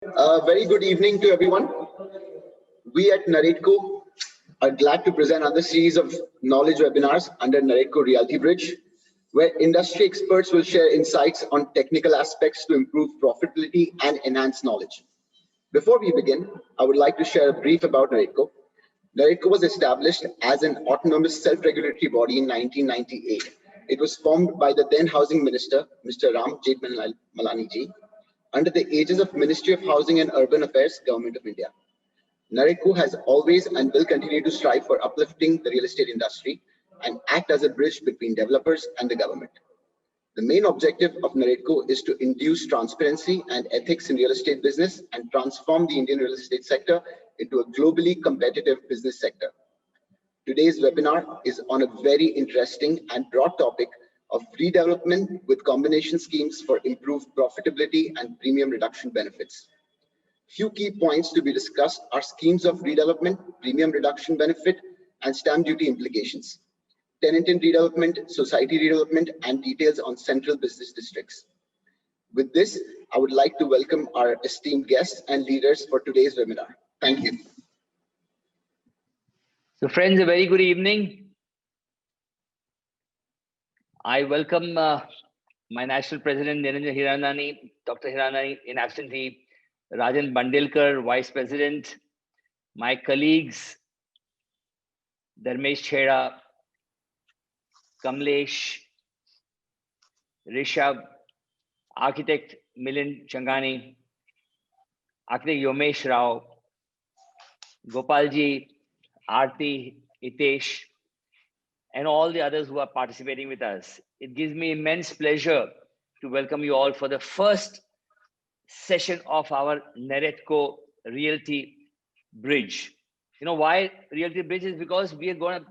Very good evening to everyone. We at Naredco are glad to present another series of knowledge webinars under Naredco Realty Bridge, where industry experts will share insights on technical aspects to improve profitability and enhance knowledge. Before we begin, I would like to share a brief about Naredco. Naredco was established as an autonomous self-regulatory body in 1998. It was formed by the then Housing Minister, Mr. Ram Jethmalani ji, under the aegis of Ministry of Housing and Urban Affairs, Government of India. Naredco has always and will continue to strive for uplifting the real estate industry and act as a bridge between developers and the government. The main objective of Naredco is to induce transparency and ethics in real estate business and transform the Indian real estate sector into a globally competitive business sector. Today's webinar is on a very interesting and broad topic of redevelopment with combination schemes for improved profitability and premium reduction benefits. Few key points to be discussed are schemes of redevelopment, premium reduction benefit, and stamp duty implications, tenant in redevelopment, society redevelopment, and details on central business districts. With this, I would like to welcome our esteemed guests and leaders for today's webinar. Thank you. So friends, a very good evening. I welcome my National President, Niranjan Hiranandani, Dr. Hiranandani in absentee, Rajan Bandelkar, Vice President, my colleagues, Dharmesh Chheda, Kamlesh, Rishabh, Architect Milind Changani, Architect Yomesh Rao, Gopalji, Aarti, Hitesh, and all the others who are participating with us. It gives me immense pleasure to welcome you all for the first session of our Naredco Realty Bridge. You know why Realty Bridge is because we are going to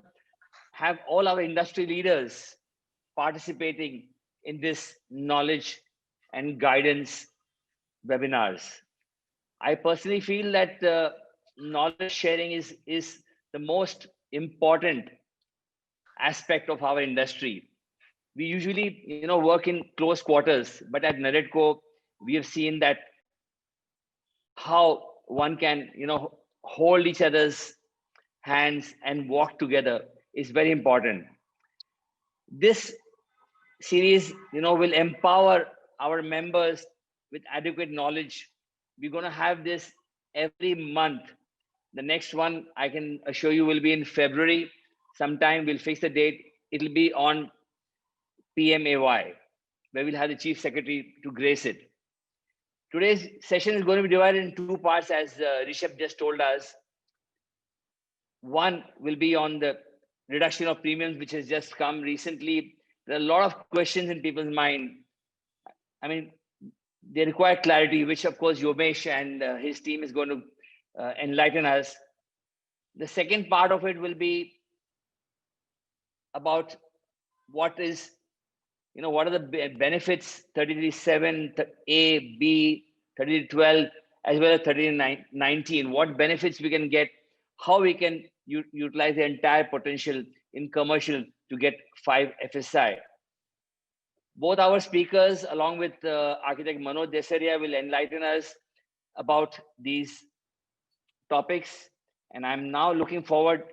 have all our industry leaders participating in this knowledge and guidance webinars. I personally feel that knowledge sharing is the most important aspect of our industry. We usually, work in close quarters, but at Naredco, we have seen that how one can, hold each other's hands and walk together is very important. This series, will empower our members with adequate knowledge. We're going to have this every month. The next one, I can assure you, will be in February. Sometime we'll fix the date. It'll be on PMAY, where we'll have the Chief Secretary to grace it. Today's session is going to be divided in two parts, as Rishabh just told us. One will be on the reduction of premiums, which has just come recently. There are a lot of questions in people's mind. I mean, they require clarity, which of course Yomesh and his team is going to enlighten us. The second part of it will be about what is, what are the benefits 33.7, A, B, 33.12, as well as 33.19. What benefits we can get, how we can utilize the entire potential in commercial to get 5 FSI. Both our speakers, along with Architect Manoj Desaria, will enlighten us about these topics. And I'm now looking forward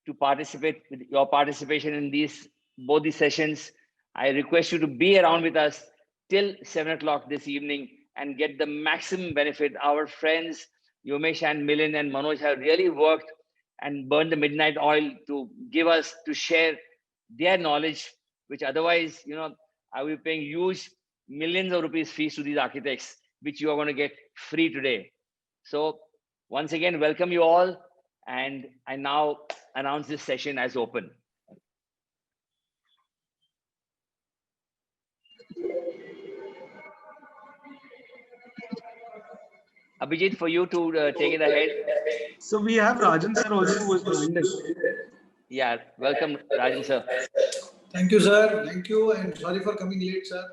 to participate with your participation in both these sessions. I request you to be around with us till 7 o'clock this evening and get the maximum benefit. Our friends Yomesh and Milind and Manoj have really worked and burned the midnight oil to share their knowledge, which otherwise, I will be paying huge millions of rupees fees to these architects, which you are going to get free today. So once again, welcome you all. And I now announce this session as open. Abhijit, for you to take it ahead. So we have Rajan sir also who has joined us. Yeah, welcome Rajan sir. Thank you, sir. Thank you, and sorry for coming late, sir.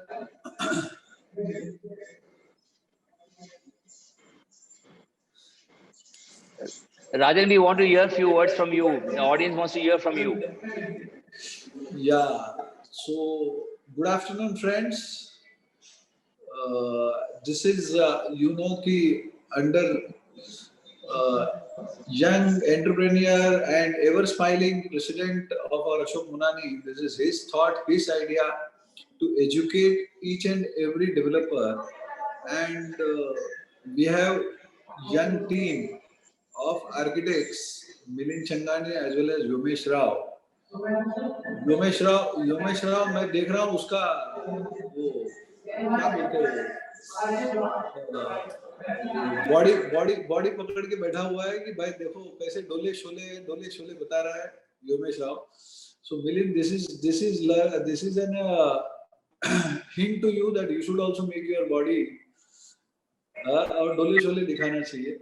Rajan, we want to hear a few words from you. The audience wants to hear from you. Yeah. So, good afternoon, friends. this is, ki under young entrepreneur and ever smiling president of our Ashok Munani, this is his thought, his idea to educate each and every developer. And we have young team of architects, Milind Changani as well as Yomesh Rao. Womesh Rao मैं देख रहा हूँ उसका वो क्या बोलते हैं body पकड़ के बैठा हुआ है कि भाई देखो कैसे डोले शोले बता रहा है Womesh Rao. So Milind, this is an hint to you that you should also make your body और डोले शोले दिखाना चाहिए.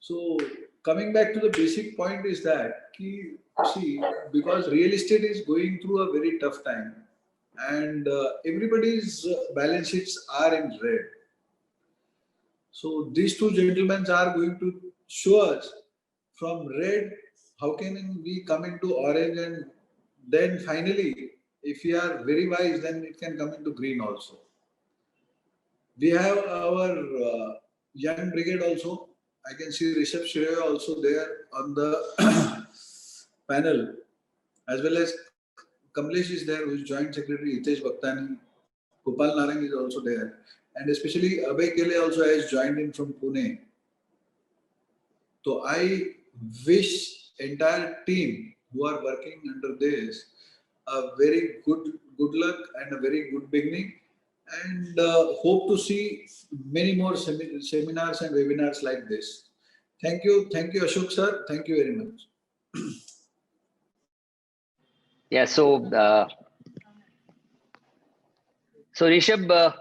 So coming back to the basic point is that ki, see, because real estate is going through a very tough time and everybody's balance sheets are in red. So these two gentlemen are going to show us from red how can we come into orange, and then finally if we are very wise then it can come into green also. We have our young brigade also. I can see Rishabh Shreya also there on the panel, as well as Kamlesh is there, who is Joint Secretary, Hitesh Bhaktani, Gopal Narang is also there, and especially Abhay Kele also has joined in from Pune. So I wish entire team who are working under this a very good luck and a very good beginning, and hope to see many more seminars and webinars like this. Thank you Ashok sir, thank you very much. Yeah, so Rishabh,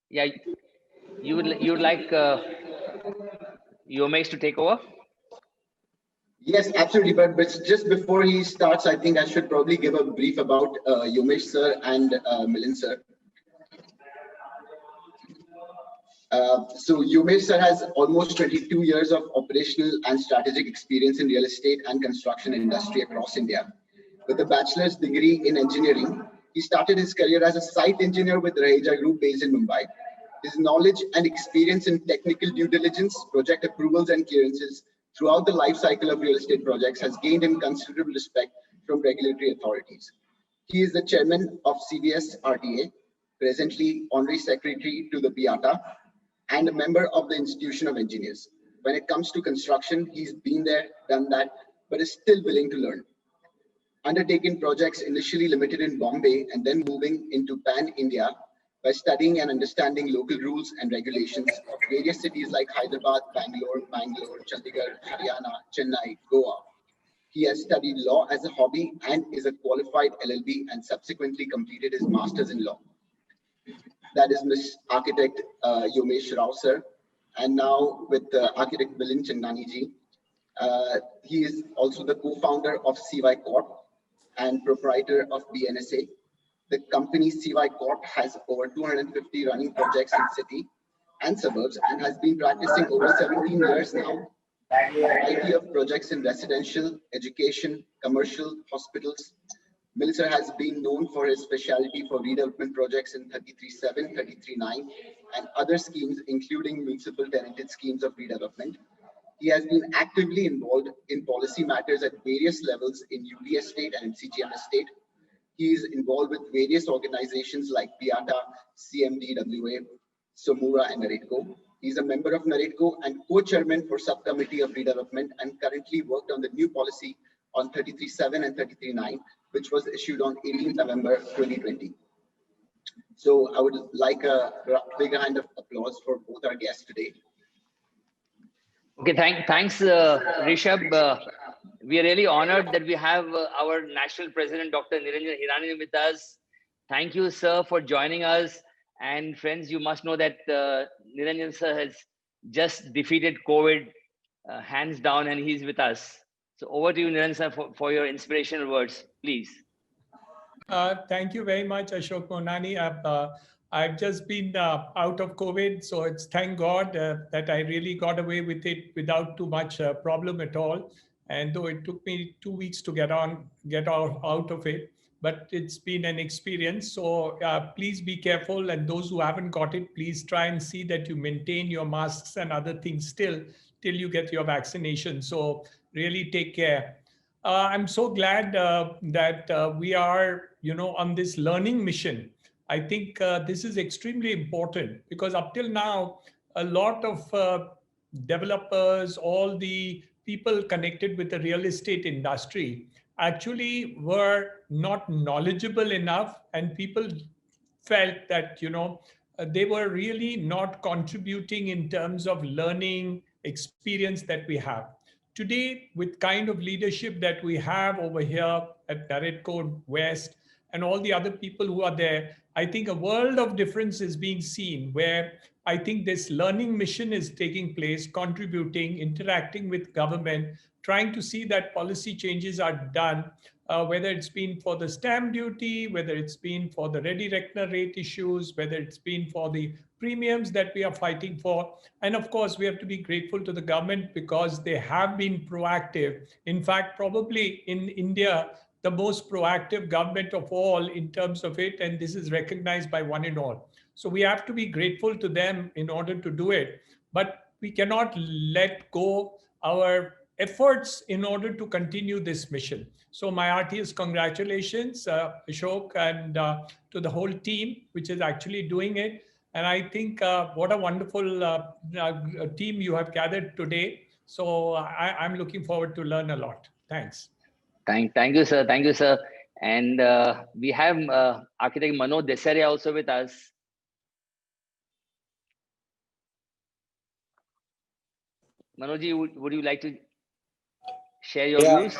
yeah, you would like Yomesh to take over? Yes, absolutely. But just before he starts, I think I should probably give a brief about Yomesh sir and Milind sir. So Yomesh sir has almost 22 years of operational and strategic experience in real estate and construction industry across India. With a bachelor's degree in engineering, he started his career as a site engineer with Raheja Group based in Mumbai. His knowledge and experience in technical due diligence, project approvals and clearances throughout the life cycle of real estate projects has gained him considerable respect from regulatory authorities. He is the chairman of CVS RTA, presently honorary secretary to the PIATA, and a member of the Institution of Engineers. When it comes to construction, he's been there, done that, but is still willing to learn. Undertaken projects initially limited in Bombay and then moving into pan-India by studying and understanding local rules and regulations of various cities like Hyderabad, Bangalore, Chandigarh, Haryana, Chennai, Goa. He has studied law as a hobby and is a qualified LLB and subsequently completed his master's in law. That is Miss Architect Yomesh Rao sir, and now with Architect Milind Changani ji. He is also the co-founder of CY Corp and proprietor of BNSA. The company CY Corp has over 250 running projects in city and suburbs and has been practicing over 17 years now. A variety of projects in residential, education, commercial, hospitals. Milind sir has been known for his specialty for redevelopment projects in 33.7, 33.9 and other schemes including municipal tenanted schemes of redevelopment. He has been actively involved in policy matters at various levels in UT Estate and CGM Estate. He is involved with various organizations like PIATA, CMDWA, Somura and Naredco. He is a member of Naredco and co-chairman for subcommittee of redevelopment and currently worked on the new policy on 33.7 and 33.9, which was issued on 18th November 2020. So I would like a big round of applause for both our guests today. Okay, thanks, Rishabh. We are really honored that we have our National President, Dr. Niranjan Hirani with us. Thank you, sir, for joining us. And friends, you must know that Niranjan sir has just defeated COVID hands down, and he's with us. So over to you, Niranjan sir, for your inspirational words, please. Thank you very much, Ashok Monani. I've just been out of COVID, so it's thank God that I really got away with it without too much problem at all. And though it took me 2 weeks to get out of it, but it's been an experience. So please be careful. And those who haven't got it, please try and see that you maintain your masks and other things still till you get your vaccination. So really take care. I'm so glad that we are, on this learning mission. I think this is extremely important because up till now, a lot of developers, all the people connected with the real estate industry actually were not knowledgeable enough, and people felt that they were really not contributing in terms of learning experience that we have today. With kind of leadership that we have over here at NAREDCO West and all the other people who are there, I think a world of difference is being seen, where I think this learning mission is taking place, contributing, interacting with government, trying to see that policy changes are done, whether it's been for the stamp duty, whether it's been for the ready reckoner rate issues, whether it's been for the premiums that we are fighting for. And of course, we have to be grateful to the government because they have been proactive. In fact, probably in India, the most proactive government of all in terms of it, and this is recognized by one and all. So we have to be grateful to them in order to do it, but we cannot let go our efforts in order to continue this mission. So my heartiest congratulations, Ashok, and to the whole team, which is actually doing it. And I think what a wonderful team you have gathered today. So I'm looking forward to learn a lot. Thanks. Thank you, sir. Thank you, sir. And we have architect Manoj Desaria also with us. Manojji, would you like to share your views?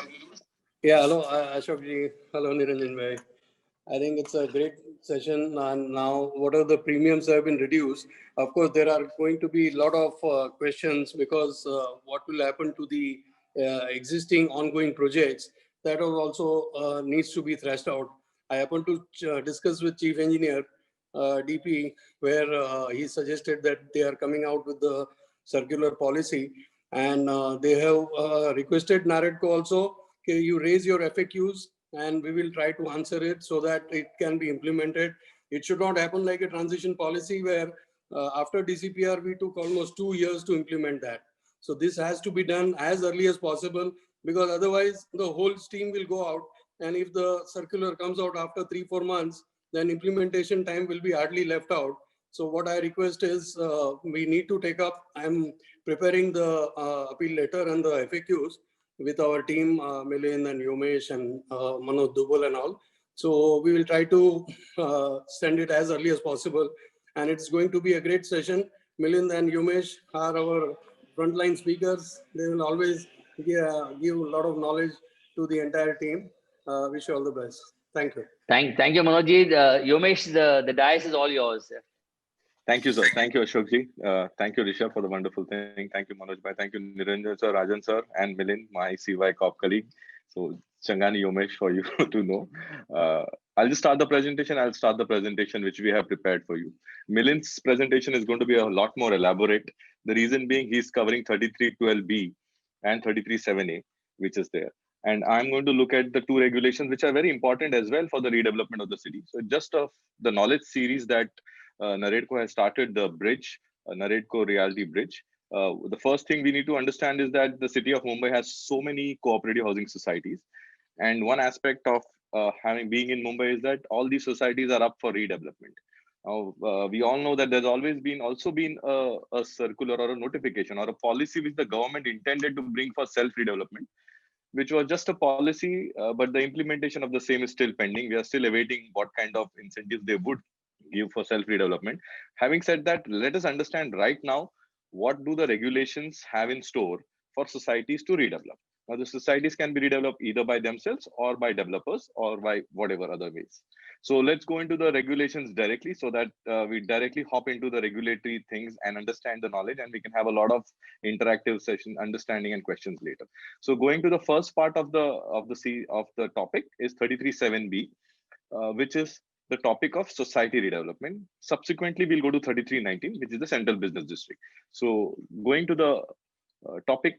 Yeah, hello, Ashok ji. Hello, Niranjan bhai. I think it's a great session. And now, what are the premiums have been reduced? Of course, there are going to be a lot of questions because what will happen to the existing ongoing projects, that also needs to be thrashed out. I happen to discuss with Chief Engineer, DP, where he suggested that they are coming out with the circular policy, and they have requested NAREDCO also, okay, you raise your FAQs and we will try to answer it so that it can be implemented. It should not happen like a transition policy where after DCPR, we took almost 2 years to implement that. So this has to be done as early as possible, because otherwise the whole steam will go out. And if the circular comes out after 3-4 months, then implementation time will be hardly left out. So what I request is we need to take up, I'm preparing the appeal letter and the FAQs with our team, Milind and Yomesh and Manoj Dubal and all. So we will try to send it as early as possible. And it's going to be a great session. Milind and Yomesh are our frontline speakers. They will always give a lot of knowledge to the entire team. Wish you all the best. Thank you. Thank you, Manojji. Yomesh, the dais is all yours. Thank you, sir. Thank you, Ashokji. Thank you, Rishabh, for the wonderful thing. Thank you, Manoj bhai. Thank you, Niranjan sir, Rajan sir, and Milind, my CY Corp colleague. So, Changani Yomesh for you to know. I'll just start the presentation. I'll start the presentation which we have prepared for you. Milind's presentation is going to be a lot more elaborate. The reason being he's covering 3312B and 337A, which is there. And I'm going to look at the two regulations, which are very important as well for the redevelopment of the city. So just of the knowledge series that NAREDCO has started, the bridge, NAREDCO Realty Bridge. The first thing we need to understand is that the city of Mumbai has so many cooperative housing societies. And one aspect of being in Mumbai is that all these societies are up for redevelopment. We all know that there's always been a circular or a notification or a policy which the government intended to bring for self-redevelopment, which was just a policy, but the implementation of the same is still pending. We are still awaiting what kind of incentives they would give for self-redevelopment. Having said that, let us understand right now, what do the regulations have in store for societies to redevelop? Now, the societies can be redeveloped either by themselves or by developers or by whatever other ways. So let's go into the regulations directly so that we directly hop into the regulatory things and understand the knowledge, and we can have a lot of interactive session, understanding and questions later. So going to the first part of the topic is 337B, which is the topic of society redevelopment. Subsequently, we'll go to 3319, which is the Central Business District. So going to the topic,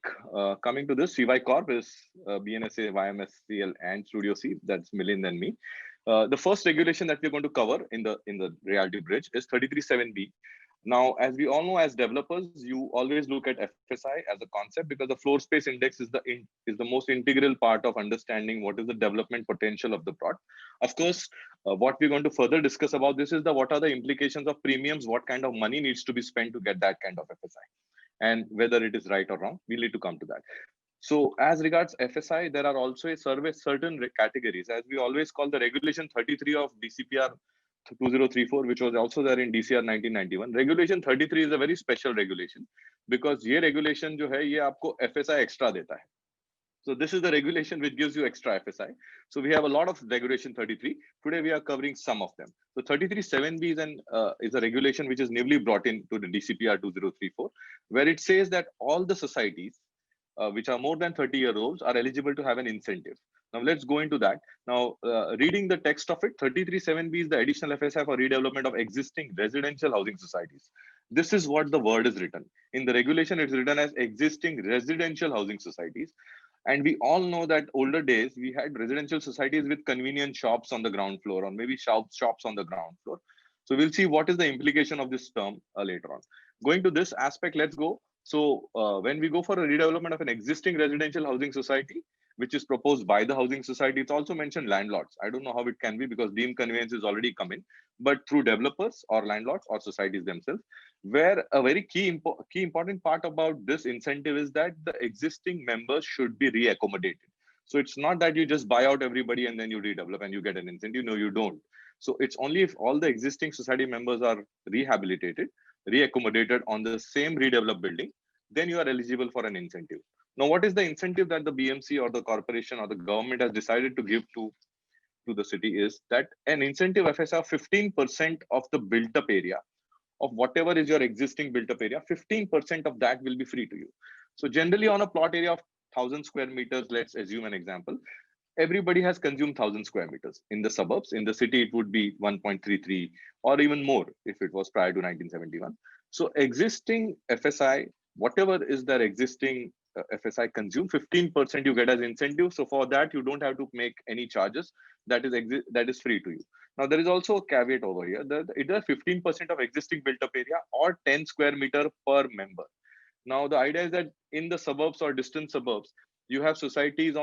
coming to this, CY Corp is BNSA, YMSCL and Studio C, that's Milind and me. The first regulation that we're going to cover in the Realty Bridge is 33(7)(b). Now, as we all know, as developers, you always look at FSI as a concept because the floor space index is the most integral part of understanding what is the development potential of the plot. Of course, what we're going to further discuss about this is what are the implications of premiums, what kind of money needs to be spent to get that kind of FSI, and whether it is right or wrong. We need to come to that. So as regards FSI, there are also certain categories, as we always call the regulation 33 of DCPR 2034, which was also there in DCR 1991. Regulation 33 is a very special regulation because ये regulation जो है ये आपको FSI extra देता है. So this is the regulation which gives you extra FSI. So we have a lot of regulation 33. Today we are covering some of them. So 33(7)(b) is a regulation which is newly brought in to the DCPR 2034, where it says that all the societies which are more than 30 years old are eligible to have an incentive. Now let's go into that. Now, reading the text of it, 33(7)(b) is the additional FSI for redevelopment of existing residential housing societies. This is what the word is written. In the regulation, it's written as existing residential housing societies. And we all know that older days, we had residential societies with convenience shops on the ground floor, or maybe shops on the ground floor. So we'll see what is the implication of this term later on. Going to this aspect, let's go. So when we go for a redevelopment of an existing residential housing society, which is proposed by the housing society, it's also mentioned landlords. I don't know how it can be because deemed conveyance is already come in, but through developers or landlords or societies themselves, where a very key important part about this incentive is that the existing members should be reaccommodated. So it's not that you just buy out everybody and then you redevelop and you get an incentive. No, you don't. So it's only if all the existing society members are rehabilitated, reaccommodated on the same redeveloped building, then you are eligible for an incentive. Now, what is the incentive that the BMC or the corporation or the government has decided to give to the city is that an incentive FSI of 15% of the built up area of whatever is your existing built up area, 15% of that will be free to you. So generally on a plot area of 1,000 square meters, let's assume an example, everybody has consumed 1,000 square meters. In the suburbs, in the city, it would be 1.33 or even more if it was prior to 1971. So existing FSI, whatever is their existing FSI consumed, 15% you get as incentive. So for that, you don't have to make any charges. That is free to you. Now, there is also a caveat over here that either 15% of existing built up area or 10 square meter per member. Now, the idea is that in the suburbs or distant suburbs, you have societies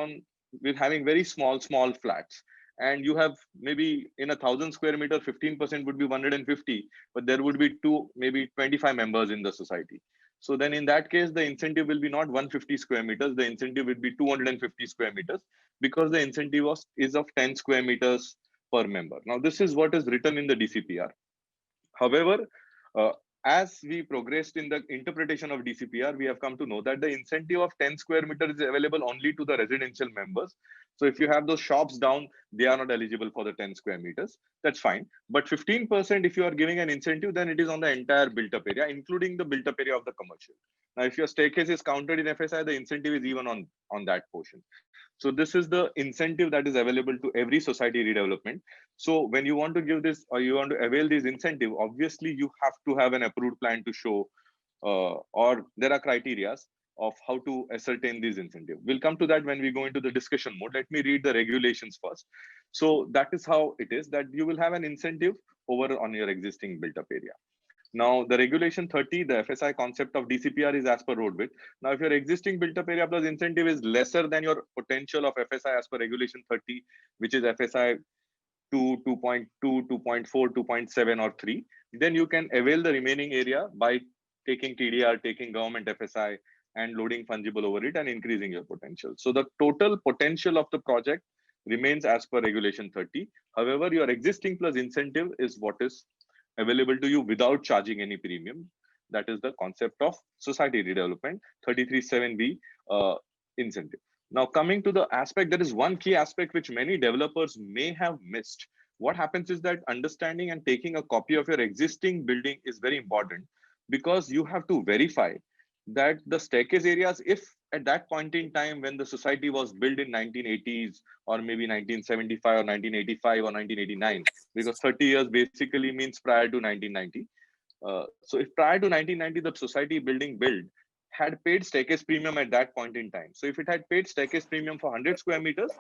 with having very small flats. And you have maybe in 1,000 square meter, 15% would be 150, but there would be maybe 25 members in the society. So then in that case, the incentive will be not 150 square meters, the incentive will be 250 square meters because the incentive is of 10 square meters per member. Now, this is what is written in the DCPR. However, as we progressed in the interpretation of DCPR, we have come to know that the incentive of 10 square meters is available only to the residential members. So if you have those shops down, they are not eligible for the 10 square meters. That's fine. But 15%, if you are giving an incentive, then it is on the entire built up area, including the built up area of the commercial. Now, if your staircase is counted in FSI, the incentive is even on that portion. So this is the incentive that is available to every society redevelopment. So when you want to give this or you want to avail this incentive, obviously you have to have an approved plan to show, or there are criteria of how to ascertain these incentives. We'll come to that when we go into the discussion mode. Let me read the regulations first. So that is how it is that you will have an incentive over on your existing built up area. Now, the regulation 30, the FSI concept of DCPR is as per road width. Now, if your existing built up area plus incentive is lesser than your potential of FSI as per regulation 30, which is FSI 2, 2.2, 2.4, 2.7 or 3, then you can avail the remaining area by taking TDR, taking government FSI and loading fungible over it and increasing your potential. So the total potential of the project remains as per regulation 30. However, your existing plus incentive is what is available to you without charging any premium. That is the concept of society redevelopment, 33(7)(b) incentive. Now, coming to the aspect, there is one key aspect which many developers may have missed. What happens is that understanding and taking a copy of your existing building is very important because you have to verify that the staircase areas, if at that point in time when the society was built in 1980s or maybe 1975 or 1985 or 1989, because 30 years basically means prior to 1990. So if prior to 1990, the society building built had paid staircase premium at that point in time. So if it had paid staircase premium for 100 square meters,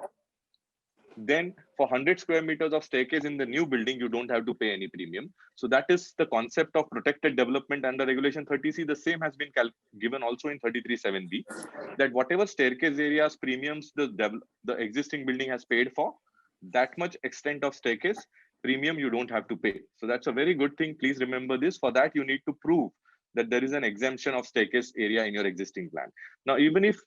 then for 100 square meters of staircase in the new building, you don't have to pay any premium. So that is the concept of protected development under regulation 30C. The same has been given also in 33(7)(b), that whatever staircase areas premiums the existing building has paid for, that much extent of staircase premium you don't have to pay. So that's a very good thing. Please remember this. For that, you need to prove that there is an exemption of staircase area in your existing plan. Now, even if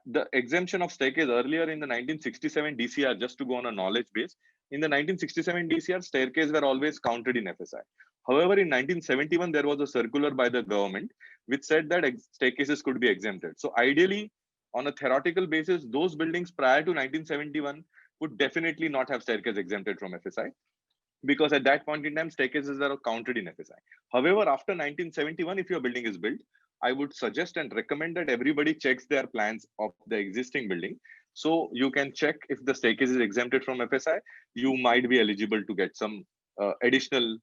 the exemption of staircase earlier in the 1967 DCR, just to go on a knowledge base, in the 1967 DCR, staircase were always counted in FSI. However, in 1971, there was a circular by the government which said that staircases could be exempted. So ideally, on a theoretical basis, those buildings prior to 1971 would definitely not have staircase exempted from FSI, because at that point in time, staircases are counted in FSI. However, after 1971, if your building is built, I would suggest and recommend that everybody checks their plans of the existing building. So you can check if the staircase is exempted from FSI, you might be eligible to get some additional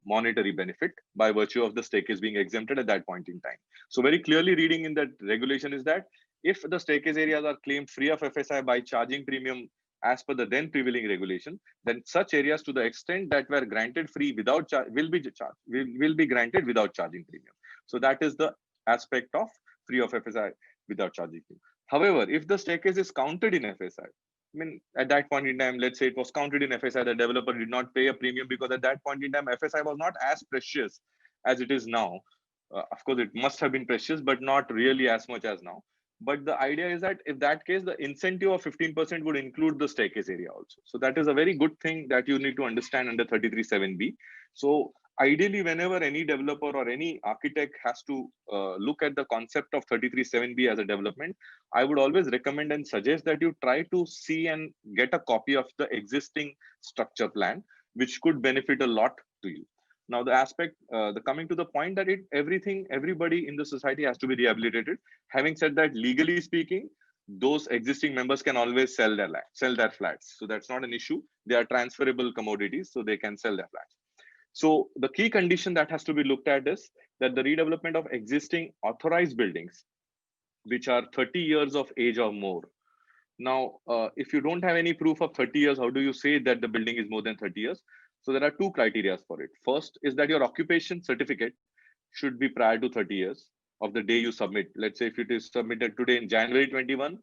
monetary benefit by virtue of the staircase being exempted at that point in time. So very clearly reading in that regulation is that if the staircase areas are claimed free of FSI by charging premium as per the then prevailing regulation, then such areas to the extent that were granted free without will be granted without charging premium. So that is the aspect of free of FSI without charging premium. However, if the staircase is counted in FSI, I mean, at that point in time, let's say it was counted in FSI, the developer did not pay a premium because at that point in time, FSI was not as precious as it is now. Of course, it must have been precious, but not really as much as now. But the idea is that if that case, the incentive of 15% would include the staircase area also. So that is a very good thing that you need to understand under 33(7)(b). So ideally, whenever any developer or any architect has to look at the concept of 33(7)(b) as a development, I would always recommend and suggest that you try to see and get a copy of the existing structure plan, which could benefit a lot to you. Now, the aspect, coming to the point that everybody in the society has to be rehabilitated. Having said that, legally speaking, those existing members can always sell their flats. So that's not an issue. They are transferable commodities, so they can sell their flats. So the key condition that has to be looked at is that the redevelopment of existing authorized buildings, which are 30 years of age or more. Now, if you don't have any proof of 30 years, how do you say that the building is more than 30 years? So there are two criteria for it. First is that your occupation certificate should be prior to 30 years of the day you submit. Let's say if it is submitted today in January 21,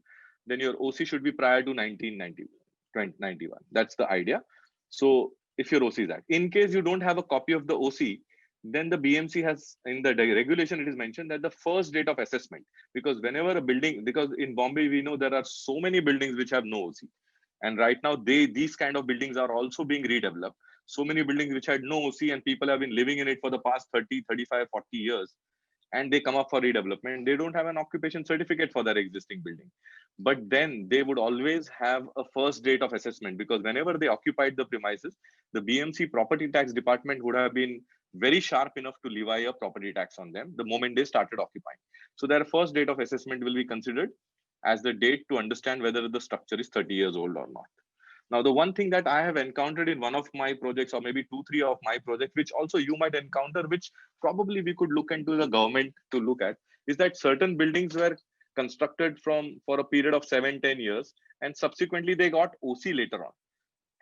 then your OC should be prior to 1991. That's the idea. So if your OC is that. In case you don't have a copy of the OC, then the BMC has, in the regulation, it is mentioned that the first date of assessment, because whenever a building, because in Bombay, we know there are so many buildings which have no OC. And right now, these kind of buildings are also being redeveloped. So many buildings which had no OC and people have been living in it for the past 30, 35, 40 years. And they come up for redevelopment. They don't have an occupation certificate for their existing building. But then they would always have a first date of assessment, because whenever they occupied the premises, the BMC property tax department would have been very sharp enough to levy a property tax on them the moment they started occupying. So their first date of assessment will be considered as the date to understand whether the structure is 30 years old or not. Now, the one thing that I have encountered in one of my projects, or maybe 2-3 of my projects, which also you might encounter, which probably we could look into the government to look at, is that certain buildings were constructed for a period of 7-10 years, and subsequently they got OC later on.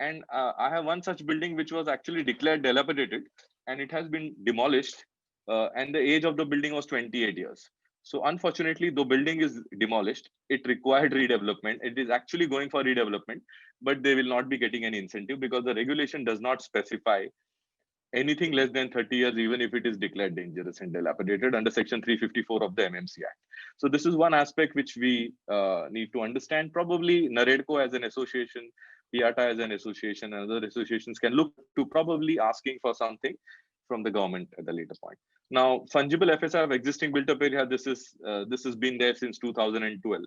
And I have one such building which was actually declared dilapidated, and it has been demolished, and the age of the building was 28 years. So unfortunately, the building is demolished. It required redevelopment. It is actually going for redevelopment, but they will not be getting any incentive because the regulation does not specify anything less than 30 years, even if it is declared dangerous and dilapidated under Section 354 of the MMC Act. So this is one aspect which we need to understand. Probably NAREDCO as an association, PIATA as an association, and other associations can look to probably asking for something from the government at the later point. Now, fungible FSI of existing built-up area, this has been there since 2012.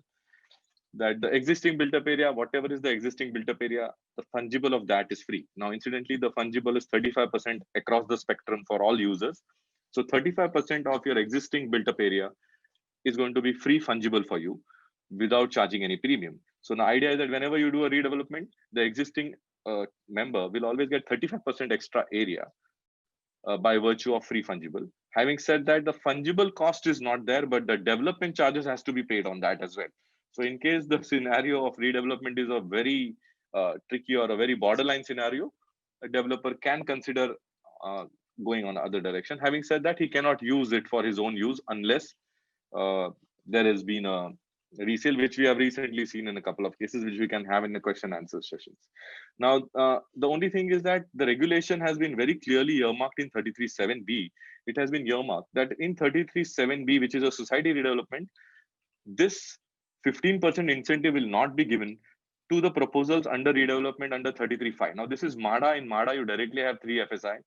That the existing built-up area, whatever is the existing built-up area, the fungible of that is free. Now, incidentally, the fungible is 35% across the spectrum for all users. So 35% of your existing built-up area is going to be free fungible for you without charging any premium. So the idea is that whenever you do a redevelopment, the existing member will always get 35% extra area by virtue of free fungible. Having said that, the fungible cost is not there, but the development charges has to be paid on that as well. So in case the scenario of redevelopment is a very tricky or a very borderline scenario, a developer can consider going on the other direction. Having said that, he cannot use it for his own use unless there has been a resale, which we have recently seen in a couple of cases, which we can have in the question answer sessions. Now, the only thing is that the regulation has been very clearly earmarked in 33.7b. It has been earmarked that in 33.7b, which is a society redevelopment, this 15% incentive will not be given to the proposals under redevelopment under 33.5. Now, this is MADA. In MADA, you directly have 3 FSI.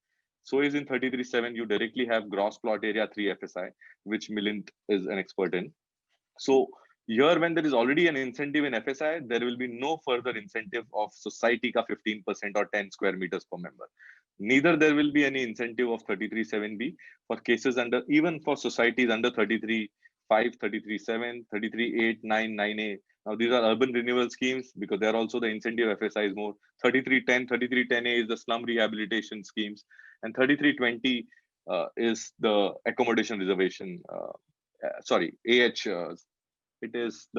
So is in 33.7, you directly have gross plot area 3 FSI, which Milind is an expert in. So here, when there is already an incentive in FSI, there will be no further incentive of society ka 15% or 10 square meters per member. Neither there will be any incentive of 33.7b for cases under, even for societies under 33.5, 33.7, 33.8, 9, 9a. Now these are urban renewal schemes because they're also the incentive FSI is more. 33.10, 33.10a is the slum rehabilitation schemes, and 33.20 is the accommodation reservation. Sorry, AH. It is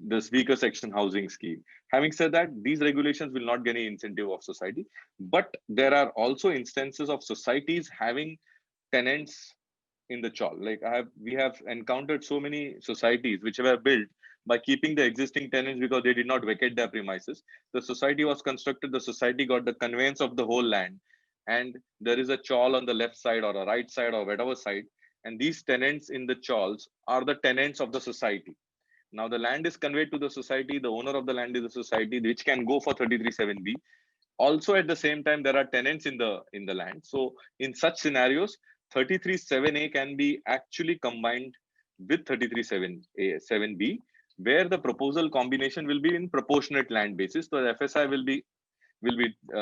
this weaker section housing scheme. Having said that, these regulations will not get any incentive of society, but there are also instances of societies having tenants in the chawl. Like we have encountered so many societies which were built by keeping the existing tenants because they did not vacate their premises. The society was constructed, the society got the conveyance of the whole land, and there is a chawl on the left side or a right side or whatever side, and these tenants in the chawls are the tenants of the society. Now the land is conveyed to the society, the owner of the land is the society, which can go for 33.7b. Also at the same time, there are tenants in the land. So in such scenarios, 33.7a can be actually combined with 33.7b, where the proposal combination will be in proportionate land basis. So the FSI will be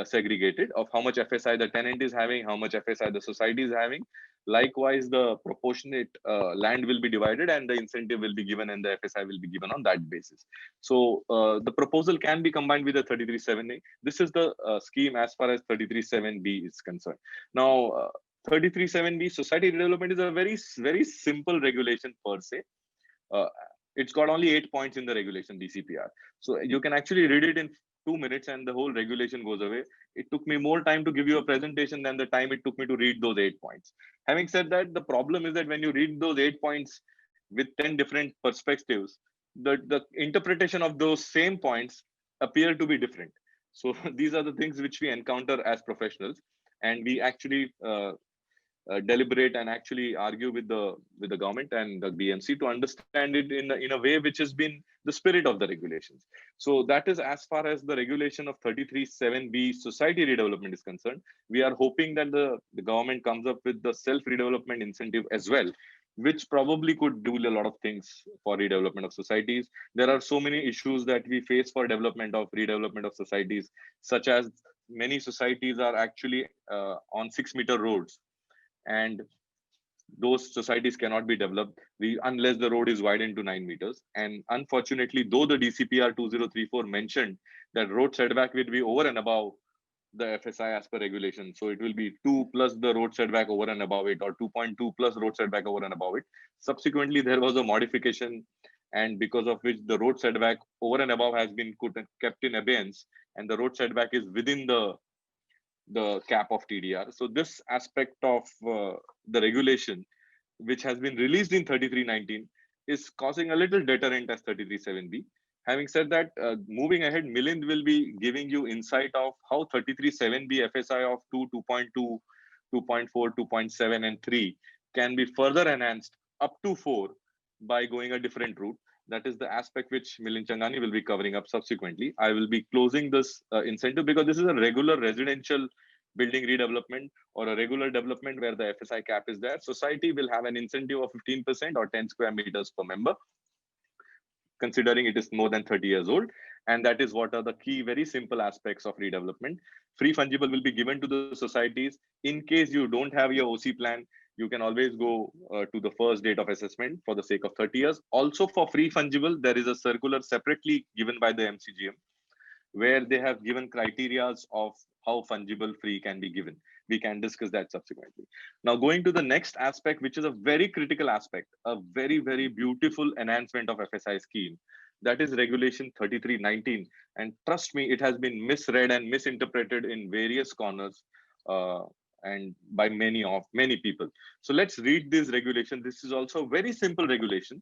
segregated of how much FSI the tenant is having, how much FSI the society is having. Likewise, the proportionate land will be divided and the incentive will be given and the FSI will be given on that basis. So the proposal can be combined with the 33.7a. This is the scheme as far as 33.7b is concerned. Now, 33.7b society redevelopment is a very, very simple regulation per se. It's got only 8 points in the regulation DCPR. So you can actually read it in 2 minutes and the whole regulation goes away. It took me more time to give you a presentation than the time it took me to read those 8 points. Having said that, the problem is that when you read those 8 points with 10 different perspectives, the interpretation of those same points appear to be different. So these are the things which we encounter as professionals, and we actually deliberate and actually argue with the government and the BMC to understand it in a way which has been the spirit of the regulations. So that is as far as the regulation of 33.7b society redevelopment is concerned. We are hoping that the government comes up with the self-redevelopment incentive as well, which probably could do a lot of things for redevelopment of societies. There are so many issues that we face for redevelopment of societies, such as many societies are actually on 6-meter roads, and those societies cannot be developed unless the road is widened to 9 meters. And unfortunately, though the DCPR 2034 mentioned that road setback will be over and above the FSI as per regulation, so it will be 2 plus the road setback over and above it, or 2.2 plus road setback over and above it. Subsequently, there was a modification, and because of which the road setback over and above has been kept in abeyance, and the road setback is within the cap of TDR. So this aspect of the regulation, which has been released in 33.19, is causing a little deterrent as 33.7b. Having said that, moving ahead, Milind will be giving you insight of how 33.7b FSI of 2, 2.2, 2.4, 2.7, and 3 can be further enhanced up to 4 by going a different route. That is the aspect which Milind Changani will be covering up subsequently. I will be closing this incentive because this is a regular residential building redevelopment or a regular development where the FSI cap is there. Society will have an incentive of 15% or 10 square meters per member, considering it is more than 30 years old. And that is what are the key, very simple aspects of redevelopment. Free fungible will be given to the societies. In case you don't have your OC plan, you can always go to the first date of assessment for the sake of 30 years. Also for free fungible, there is a circular separately given by the MCGM, where they have given criteria of how fungible free can be given. We can discuss that subsequently. Now going to the next aspect, which is a very critical aspect, a very, very beautiful enhancement of FSI scheme, That is regulation 3319. And trust me, it has been misread and misinterpreted in various corners and by many people. So let's read this regulation. This is also a very simple regulation.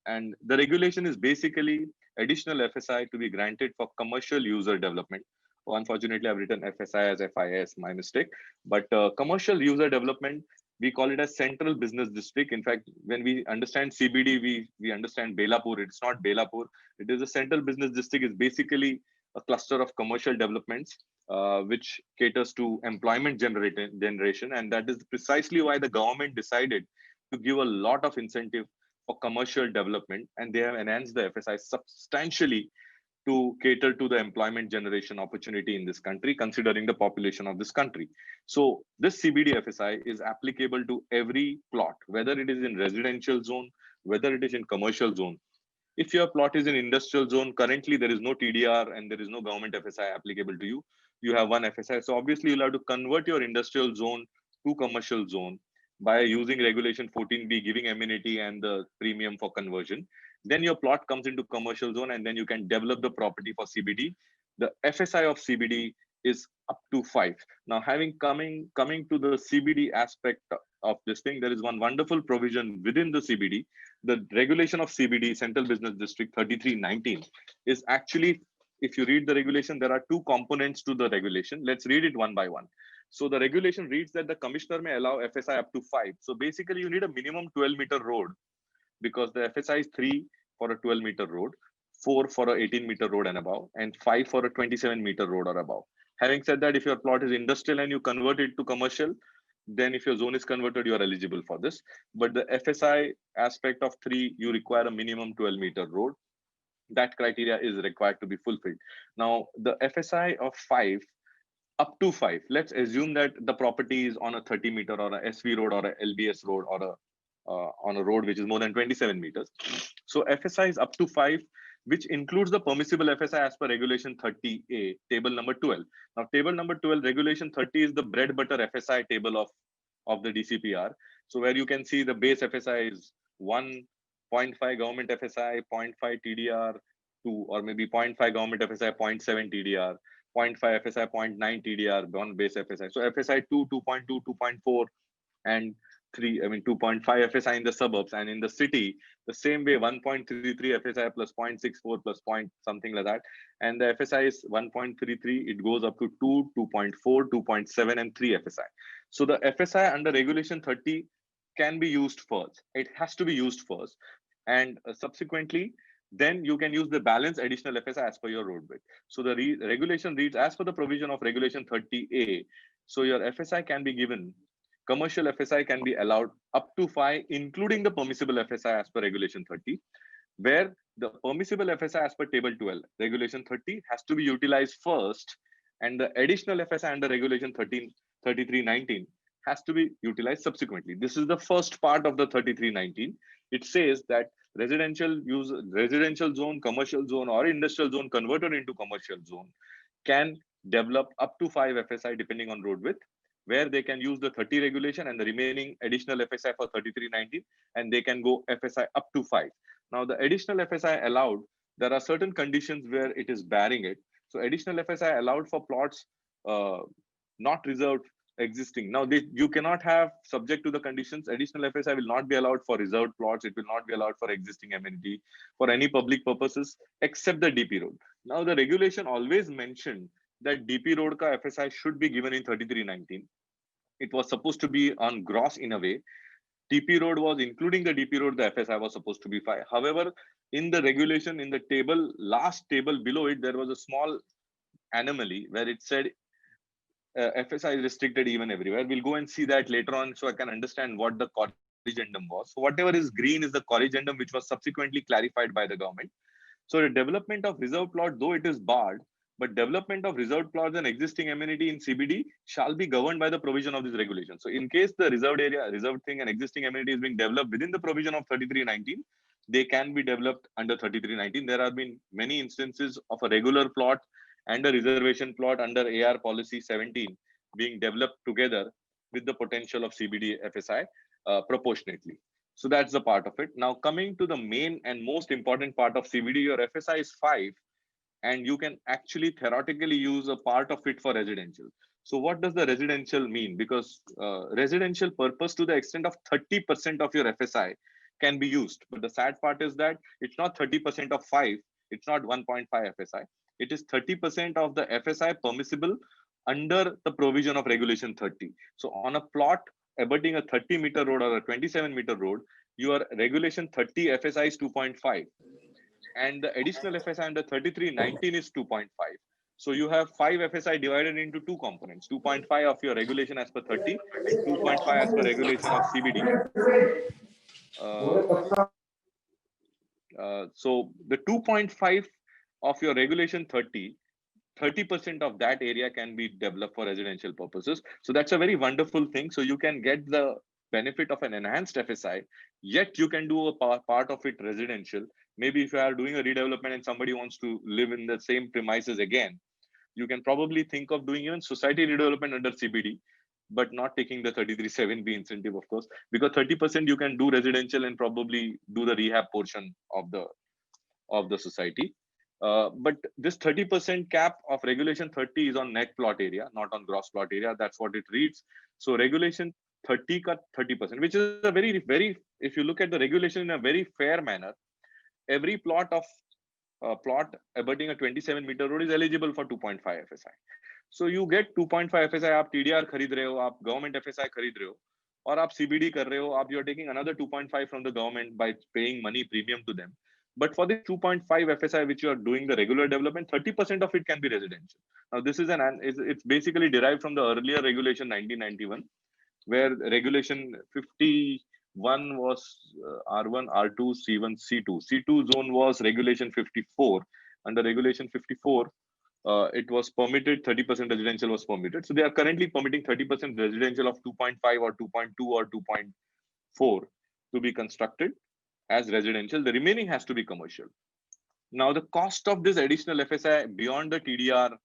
And the regulation is basically additional FSI to be granted for commercial user development. Oh, unfortunately, I've written FSI as FIS, my mistake. But commercial user development, we call it a central business district. In fact, when we understand CBD, we understand Belapur. It's not Belapur. It is a central business district. Is basically a cluster of commercial developments which caters to employment generation. And that is precisely why the government decided to give a lot of incentive for commercial development. And they have enhanced the FSI substantially to cater to the employment generation opportunity in this country, considering the population of this country. So this CBD FSI is applicable to every plot, whether it is in residential zone, whether it is in commercial zone. If your plot is in industrial zone, currently there is no TDR and there is no government FSI applicable to you. You have one FSI. So obviously you'll have to convert your industrial zone to commercial zone by using regulation 14B, giving amenity and the premium for conversion. Then your plot comes into commercial zone and then you can develop the property for CBD. The FSI of CBD is up to 5. Now, coming to the CBD aspect of this thing, there is one wonderful provision within the CBD. The regulation of CBD, Central Business District 3319, is actually, if you read the regulation, there are 2 components to the regulation. Let's read it one by one. So the regulation reads that the commissioner may allow FSI up to 5. So basically you need a minimum 12-meter road, because the FSI is 3 for a 12-meter road, 4 for a 18-meter road and above, and 5 for a 27-meter road or above. Having said that, if your plot is industrial and you convert it to commercial, then if your zone is converted, you are eligible for this. But the FSI aspect of 3, you require a minimum 12-meter road. That criteria is required to be fulfilled. Now, the FSI of 5, up to 5, let's assume that the property is on a 30-meter or a SV road or a LBS road or on a road which is more than 27 meters. So FSI is up to 5, which includes the permissible FSI as per regulation 30A, table number 12. Now, table number 12, regulation 30 is the bread butter FSI table of the DCPR. So where you can see the base FSI is 1.5 government FSI, 0.5 TDR, 2, or maybe 0.5 government FSI, 0.7 TDR, 0.5 FSI, 0.9 TDR, one base FSI. So FSI 2, 2.2, 2.4, and 2.5 FSI in the suburbs, and in the city, the same way 1.33 FSI plus 0.64 plus point something like that. And the FSI is 1.33, it goes up to 2, 2.4, 2.7, and 3 FSI. So the FSI under regulation 30 can be used first. It has to be used first. And subsequently, then you can use the balance additional FSI as per your road width. So the regulation reads, as per the provision of regulation 30A, so your FSI can be given, commercial FSI can be allowed up to 5, including the permissible FSI as per regulation 30, where the permissible FSI as per table 12, regulation 30 has to be utilized first, and the additional FSI under regulation 3319 has to be utilized subsequently. This is the first part of the 3319. It says that residential zone, commercial zone, or industrial zone converted into commercial zone can develop up to 5 FSI depending on road width, where they can use the 30 regulation and the remaining additional FSI for 3319, and they can go FSI up to 5. Now, the additional FSI allowed, there are certain conditions where it is barring it. So additional FSI allowed for plots not reserved existing. Now, you cannot have, subject to the conditions, additional FSI will not be allowed for reserved plots. It will not be allowed for existing amenity, for any public purposes, except the DP road. Now, the regulation always mentioned that DP road ka FSI should be given in 3319. It was supposed to be on gross in a way. DP road was, including the DP road, the FSI was supposed to be 5. However, in the regulation, in the table, last table below it, there was a small anomaly where it said FSI is restricted even everywhere. We'll go and see that later on so I can understand what the corrigendum was. So whatever is green is the corrigendum, which was subsequently clarified by the government. So the development of reserve plot, though it is barred, but development of reserved plots and existing amenity in CBD shall be governed by the provision of this regulation. So in case the reserved area, reserved thing and existing amenity is being developed within the provision of 3319, they can be developed under 3319. There have been many instances of a regular plot and a reservation plot under AR policy 17 being developed together with the potential of CBD FSI proportionately. So that's the part of it. Now coming to the main and most important part of CBD, your FSI is 5, and you can actually theoretically use a part of it for residential. So what does the residential mean? Because residential purpose to the extent of 30% of your FSI can be used. But the sad part is that it's not 30% of 5, it's not 1.5 FSI. It is 30% of the FSI permissible under the provision of regulation 30. So on a plot abutting a 30-meter road or a 27-meter road, your regulation 30 FSI is 2.5. And the additional FSI under 3319 is 2.5. So you have 5 FSI divided into 2 components, 2.5 of your regulation as per 30 and 2.5 as per regulation of CBD. So the 2.5 of your regulation 30% of that area can be developed for residential purposes. So that's a very wonderful thing. So you can get the benefit of an enhanced FSI, yet you can do a part of it residential. Maybe if you are doing a redevelopment and somebody wants to live in the same premises again, you can probably think of doing even society redevelopment under CBD, but not taking the 33(7)(b) incentive, of course, because 30% you can do residential and probably do the rehab portion of the society. But this 30% cap of regulation 30 is on net plot area, not on gross plot area. That's what it reads. So regulation 30 cut 30%, which is a very, very, if you look at the regulation in a very fair manner, every plot of plot abutting a 27-meter road is eligible for 2.5 FSI. So you get 2.5 FSI, आप TDR खरीद रहे हो, आप government FSI खरीद रहे हो, और आप CBD कर रहे हो, आप you're taking another 2.5 from the government by paying money premium to them. But for the 2.5 FSI, which you are doing the regular development, 30% of it can be residential. Now this is it's basically derived from the earlier regulation 1991, where regulation 51 was R1, R2, C1, C2. C2 zone was regulation 54. Under regulation 54, it was permitted, 30% residential was permitted. So they are currently permitting 30% residential of 2.5 or 2.2 or 2.4 to be constructed as residential. The remaining has to be commercial. Now the cost of this additional FSI beyond the TDR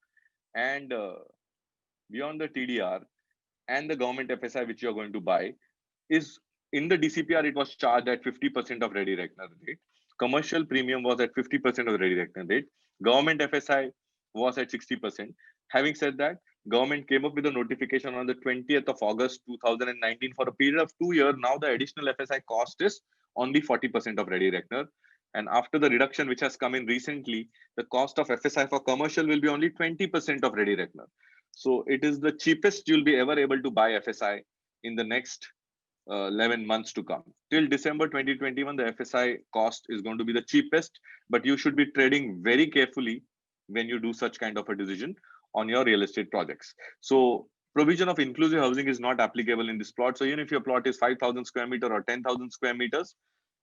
and the government FSI which you are going to buy is, in the DCPR it was charged at 50% of ready reckoner rate. Commercial premium was at 50% of ready reckoner rate. Government FSI was at 60%. Having said that, government came up with a notification on the 20th of August 2019 for a period of 2 years. Now the additional FSI cost is only 40% of ready reckoner. And after the reduction which has come in recently, the cost of FSI for commercial will be only 20% of ready reckoner. So it is the cheapest you'll be ever able to buy FSI in the next 11 months to come. Till December 2021, the FSI cost is going to be the cheapest, but you should be trading very carefully when you do such kind of a decision on your real estate projects. So provision of inclusive housing is not applicable in this plot. So even if your plot is 5,000 square meter or 10,000 square meters,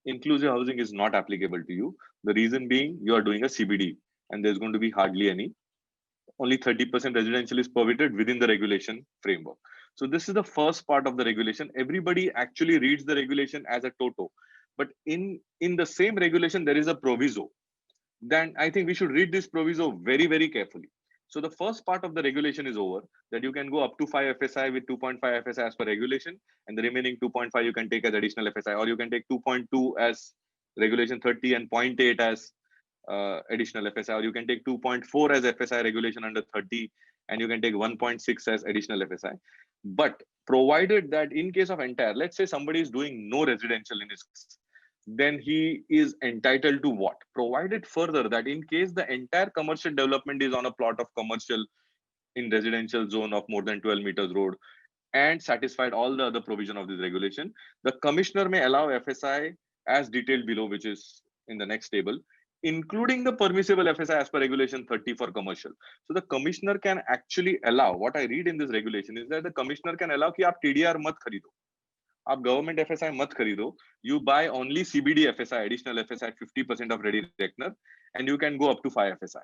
inclusive housing is not applicable to you. The reason being you are doing a CBD and there's going to be hardly any. Only 30% residential is permitted within the regulation framework. So this is the first part of the regulation. Everybody actually reads the regulation as a toto, but in the same regulation, there is a proviso. Then I think we should read this proviso very, very carefully. So the first part of the regulation is over, that you can go up to 5 FSI with 2.5 FSI as per regulation, and the remaining 2.5 you can take as additional FSI, or you can take 2.2 as regulation 30 and 0.8 as additional FSI, or you can take 2.4 as FSI regulation under 30, and you can take 1.6 as additional FSI. But provided that in case of entire, let's say somebody is doing no residential in his, then he is entitled to what? Provided further that in case the entire commercial development is on a plot of commercial in residential zone of more than 12 meters road and satisfied all the other provision of this regulation, the commissioner may allow FSI as detailed below, which is in the next table, including the permissible FSI as per regulation 30 for commercial. So the commissioner can actually allow, what I read in this regulation is that the commissioner can allow कि आप TDR मत खरीदो, आप government FSI मत खरीदो, you buy only CBD FSI, additional FSI at 50% of ready reckoner, and you can go up to 5 FSI.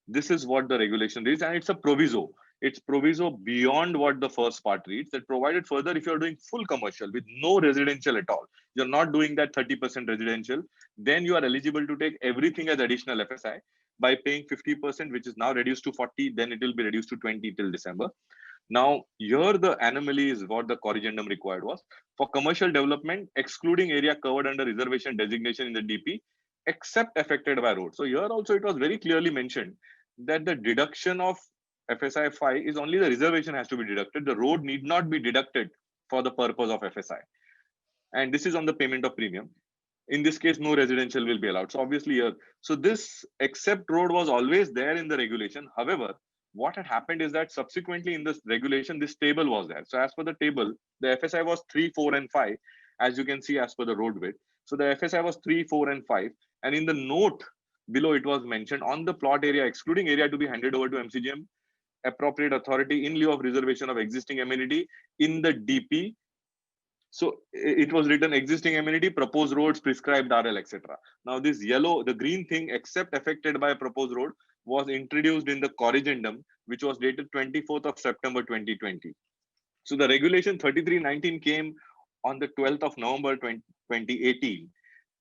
This is what the regulation reads, and it's a proviso. It's proviso beyond what the first part reads, that provided further if you're doing full commercial with no residential at all, you're not doing that 30% residential, then you are eligible to take everything as additional FSI by paying 50%, which is now reduced to 40, then it will be reduced to 20 till December. Now, here the anomaly is what the corrigendum required was for commercial development, excluding area covered under reservation designation in the DP, except affected by road. So here also it was very clearly mentioned that the deduction of FSI 5 is only the reservation has to be deducted. The road need not be deducted for the purpose of FSI. And this is on the payment of premium. In this case, no residential will be allowed. So obviously here, so this except road was always there in the regulation. However, what had happened is that subsequently in this regulation, this table was there. So as per the table, the FSI was 3, 4, and 5, as you can see as per the road width. So the FSI was 3, 4, and 5. And in the note below, it was mentioned on the plot area, excluding area to be handed over to MCGM, appropriate authority in lieu of reservation of existing amenity in the DP. So it was written existing amenity, proposed roads, prescribed RL, etc. Now this yellow, the green thing, except affected by a proposed road, was introduced in the corrigendum, which was dated 24th of September 2020. So the regulation 3319 came on the 12th of November 2018.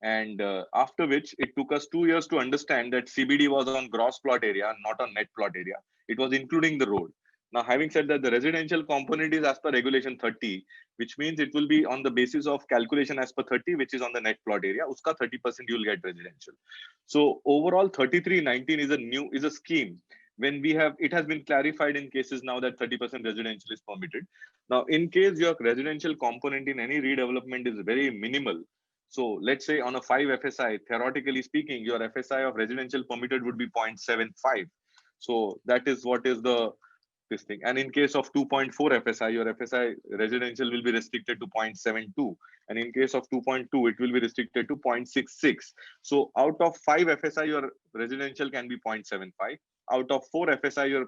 And after which it took us 2 years to understand that CBD was on gross plot area, not on net plot area. It was including the road. Now, having said that, the residential component is as per regulation 30, which means it will be on the basis of calculation as per 30, which is on the net plot area. Uska 30% you'll get residential. So overall 3319 is a scheme. When we have, it has been clarified in cases now that 30% residential is permitted. Now, in case your residential component in any redevelopment is very minimal, so let's say on a 5 FSI, theoretically speaking, your FSI of residential permitted would be 0.75. So that is what is this thing. And in case of 2.4 FSI, your FSI residential will be restricted to 0.72. And in case of 2.2, it will be restricted to 0.66. So out of 5 FSI, your residential can be 0.75. Out of 4 FSI, your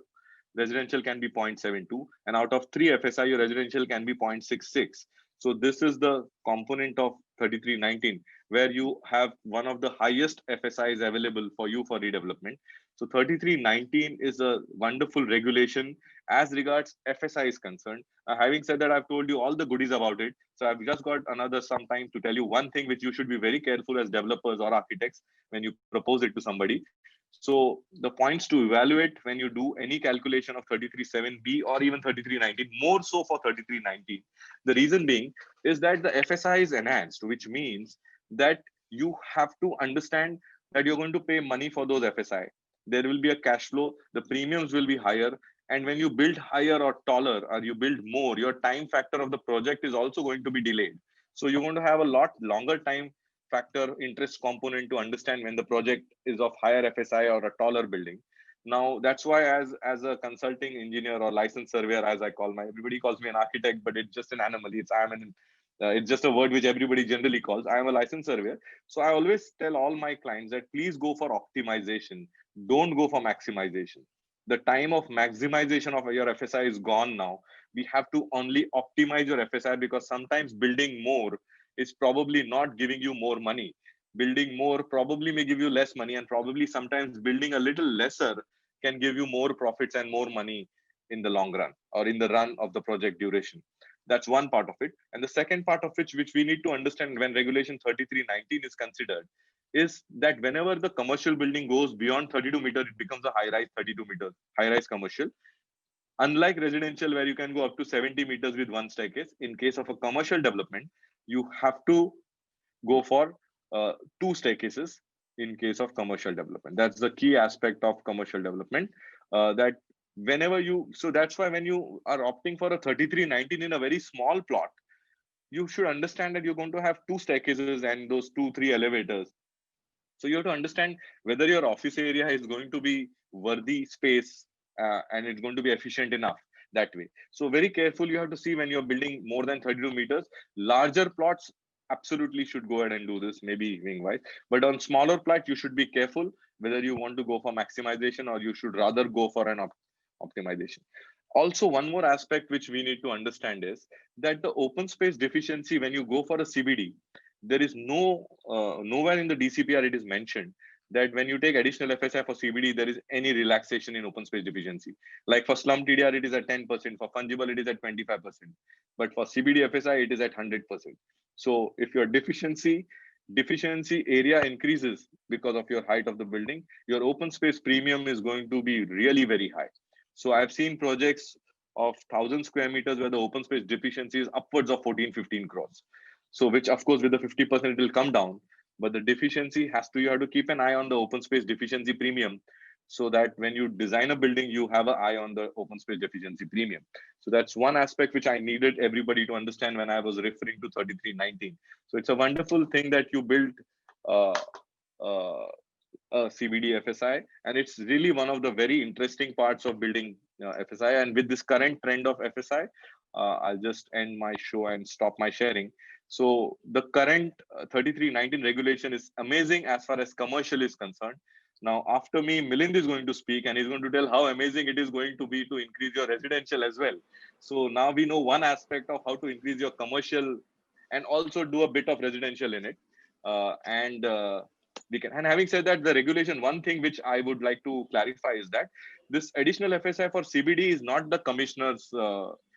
residential can be 0.72. And out of 3 FSI, your residential can be 0.66. So this is the component of 3319, where you have one of the highest FSIs available for you for redevelopment. So 3319 is a wonderful regulation as regards FSI is concerned. Having said that, I've told you all the goodies about it. So I've just got another some time to tell you one thing which you should be very careful as developers or architects when you propose it to somebody. So the points to evaluate when you do any calculation of 33.7b or even 3319, more so for 3319. The reason being is that the FSI is enhanced, which means that you have to understand that you're going to pay money for those FSI. There will be a cash flow, the premiums will be higher. And when you build higher or taller or you build more, your time factor of the project is also going to be delayed. So you're going to have a lot longer time factor interest component to understand when the project is of higher FSI or a taller building. Now, that's why as a consulting engineer or licensed surveyor, as I call everybody calls me an architect, but it's just an anomaly. It's just a word which everybody generally calls. I am a licensed surveyor. So I always tell all my clients that please go for optimization. Don't go for maximization. The time of maximization of your FSI is gone now. We have to only optimize your FSI, because sometimes building more is probably not giving you more money. Building more probably may give you less money, and probably sometimes building a little lesser can give you more profits and more money in the long run or in the run of the project duration. That's one part of it. And the second part of which we need to understand when regulation 3319 is considered is that whenever the commercial building goes beyond 32 meters, it becomes a high-rise 32 meters, high-rise commercial. Unlike residential, where you can go up to 70 meters with one staircase, in case of a commercial development, you have to go for 2 staircases in case of commercial development. That's the key aspect of commercial development. That whenever so that's why when you are opting for a 3319 in a very small plot, you should understand that you're going to have 2 staircases and those 2-3 elevators. So you have to understand whether your office area is going to be worthy space and it's going to be efficient enough that way. So very careful, you have to see when you're building more than 32 meters. Larger plots absolutely should go ahead and do this, maybe wing wise. But on smaller plots, you should be careful whether you want to go for maximization or you should rather go for an optimization. Also, one more aspect which we need to understand is that the open space deficiency, when you go for a CBD, there is nowhere in the DCPR it is mentioned that when you take additional FSI for CBD, there is any relaxation in open space deficiency. Like for slum TDR, it is at 10%, for fungible, it is at 25%. But for CBD FSI, it is at 100%. So if your deficiency area increases because of your height of the building, your open space premium is going to be really very high. So I've seen projects of 1,000 square meters where the open space deficiency is upwards of 14-15 crores. So which of course with the 50% it will come down, but the deficiency you have to keep an eye on the open space deficiency premium, so that when you design a building, you have an eye on the open space deficiency premium. So that's one aspect which I needed everybody to understand when I was referring to 3319. So it's a wonderful thing that you built a CBD FSI, and it's really one of the very interesting parts of building FSI. And with this current trend of FSI, I'll just end my show and stop my sharing. So the current 3319 regulation is amazing as far as commercial is concerned. Now, after me, Milind is going to speak, and he's going to tell how amazing it is going to be to increase your residential as well. So now we know one aspect of how to increase your commercial and also do a bit of residential in it. We can. And having said that, the regulation, one thing which I would like to clarify is that this additional FSI for CBD is not the commissioner's,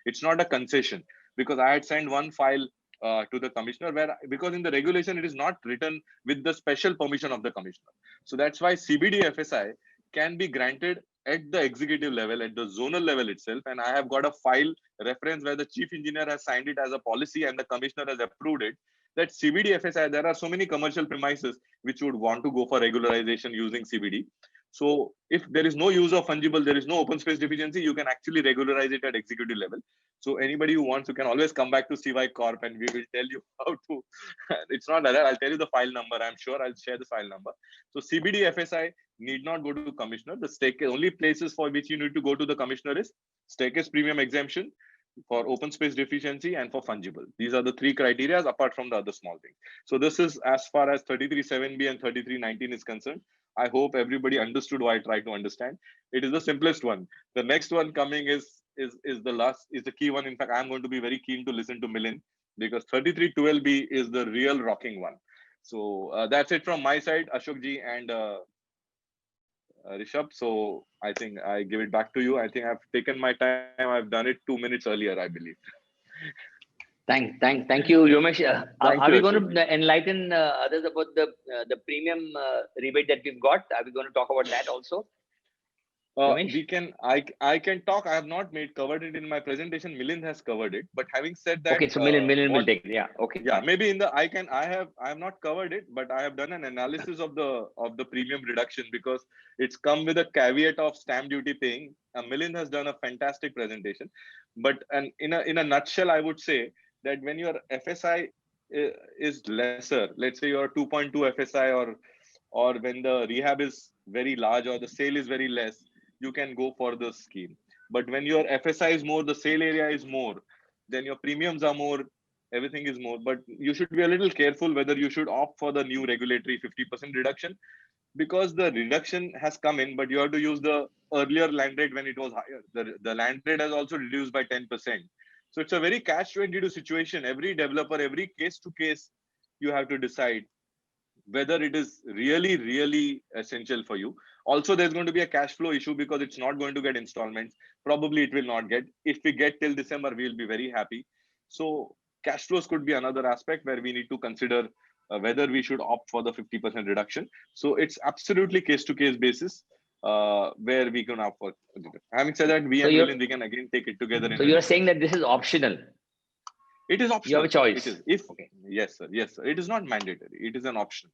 it's not a concession, because I had sent one file to the commissioner because in the regulation it is not written with the special permission of the commissioner. So that's why CBD FSI can be granted at the executive level, at the zonal level itself. And I have got a file reference where the chief engineer has signed it as a policy and the commissioner has approved it, that CBD FSI, there are so many commercial premises which would want to go for regularization using CBD. So if there is no use of fungible, there is no open space deficiency, you can actually regularize it at executive level. So anybody who wants, you can always come back to CY Corp and we will tell you how to. It's not like that. I'll tell you the file number. I'm sure I'll share the file number. So CBD FSI need not go to commissioner. The only places for which you need to go to the commissioner is staircase premium exemption, for open space deficiency, and for fungible. These are the three criteria apart from the other small things. So this is as far as 33.7b and 33.19 is concerned. I hope everybody understood what I tried to understand. It is the simplest one. The next one coming is the key one. In fact, I'm going to be very keen to listen to Milind, because 33.12b is the real rocking one. So that's it from my side, Ashok ji and Rishabh. So I think I give it back to you. I think I've taken my time. I've done it 2 minutes earlier, I believe. Thank you, Yomesh. Are we going Ashok. to enlighten others about the premium rebate that we've got? Are we going to talk about that also? We can. I can talk. I have not covered it in my presentation. Milind has covered it. But having said that, okay, so Milind will take it. Yeah. Okay. Yeah, maybe in the I have not covered it, but I have done an analysis of the premium reduction, because it's come with a caveat of stamp duty paying. Milind has done a fantastic presentation, but in a nutshell, I would say that when your FSI is lesser, let's say your 2.2 FSI, or when the rehab is very large or the sale is very less, you can go for the scheme. But when your FSI is more, the sale area is more, then your premiums are more, everything is more. But you should be a little careful whether you should opt for the new regulatory 50% reduction, because the reduction has come in, but you have to use the earlier land rate when it was higher. The land rate has also reduced by 10%. So it's a very catch-22 situation. Every developer, every case to case, you have to decide whether it is really, really essential for you. Also, there's going to be a cash flow issue, because it's not going to get installments. Probably it will not get. If we get till December, we'll be very happy. So cash flows could be another aspect where we need to consider whether we should opt for the 50% reduction. So it's absolutely case-to-case basis where we can opt for. Having said that, we can again take it together. So you're saying that this is optional? It is optional. You have a choice. It is. Okay. Yes, sir. Yes, sir. It is not mandatory. It is an option.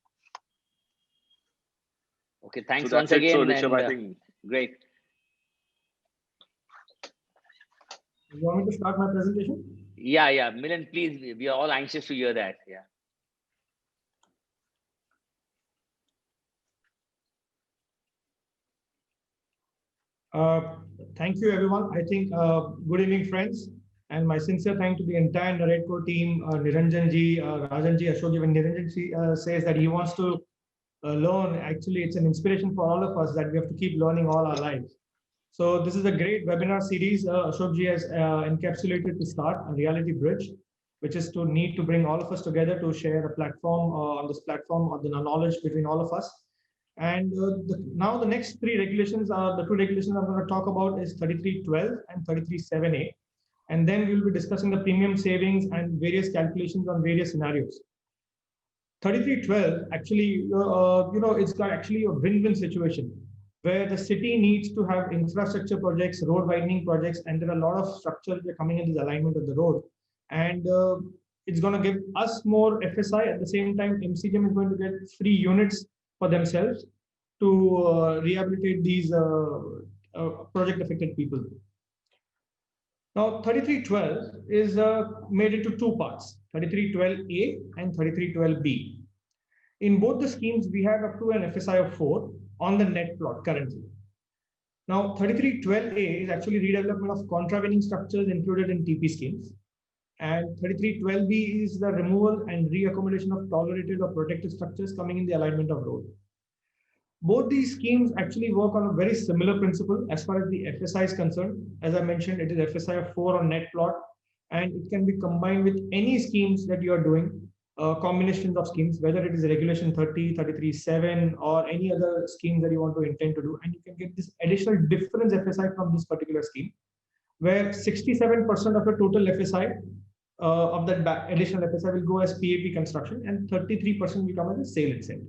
Okay. Thanks so once again. So, Rishabh, and, I think great. You want me to start my presentation? Yeah. Milind, please. We are all anxious to hear that. Yeah. Thank you, everyone. I think good evening, friends. And my sincere thank to the entire Naredco team, Niranjan ji, Rajan ji, Ashok ji. When Niranjan ji says that he wants to learn, actually, it's an inspiration for all of us that we have to keep learning all our lives. So this is a great webinar series Ashok ji has encapsulated to start, a reality bridge, which is to need to bring all of us together to share a platform on this platform of the knowledge between all of us. And now the next three regulations are the two regulations I'm going to talk about is 33.12 and 33.7a. And then we'll be discussing the premium savings and various calculations on various scenarios. 33.12 actually, it's got actually a win-win situation. where the city needs to have infrastructure projects, road widening projects, and there are a lot of structures that are coming in the alignment of the road. And it's going to give us more FSI. At the same time, MCGM is going to get free units for themselves to rehabilitate these project affected people. Now, 3312 is made into two parts, 3312A and 3312B. In both the schemes, we have up to an FSI of 4 on the net plot currently. Now, 3312A is actually redevelopment of contravening structures included in TP schemes. And 3312B is the removal and reaccommodation of tolerated or protected structures coming in the alignment of road. Both these schemes actually work on a very similar principle as far as the FSI is concerned. As I mentioned, it is FSI of 4 on net plot, and it can be combined with any schemes that you are doing, combinations of schemes, whether it is regulation 30, 33.7, or any other scheme that you want to intend to do. And you can get this additional difference FSI from this particular scheme, where 67% of the total FSI of that additional FSI will go as PAP construction, and 33% will come as a sale incentive.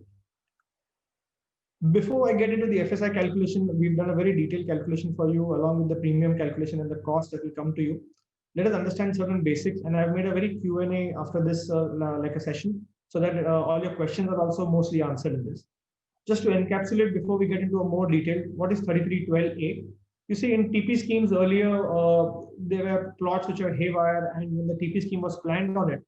Before I get into the FSI calculation, we've done a very detailed calculation for you along with the premium calculation and the cost that will come to you. Let us understand certain basics, and I've made a very Q&A after this like a session, so that all your questions are also mostly answered in this. Just to encapsulate before we get into a more detail, what is 3312A? You see, in TP schemes earlier, there were plots which are haywire, and when the TP scheme was planned on it,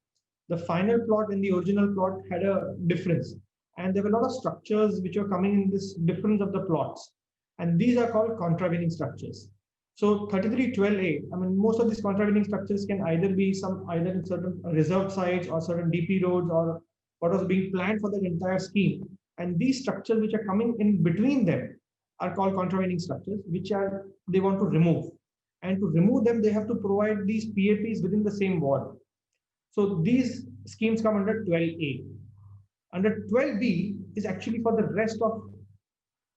the final plot and the original plot had a difference. And there were a lot of structures which are coming in this difference of the plots. And these are called contravening structures. So 3312A, I mean, most of these contravening structures can either be either in certain reserved sites or certain DP roads or what was being planned for the entire scheme. And these structures which are coming in between them are called contravening structures, which they want to remove. And to remove them, they have to provide these PAPs within the same ward. So these schemes come under 12A. Under 12B is actually for the rest of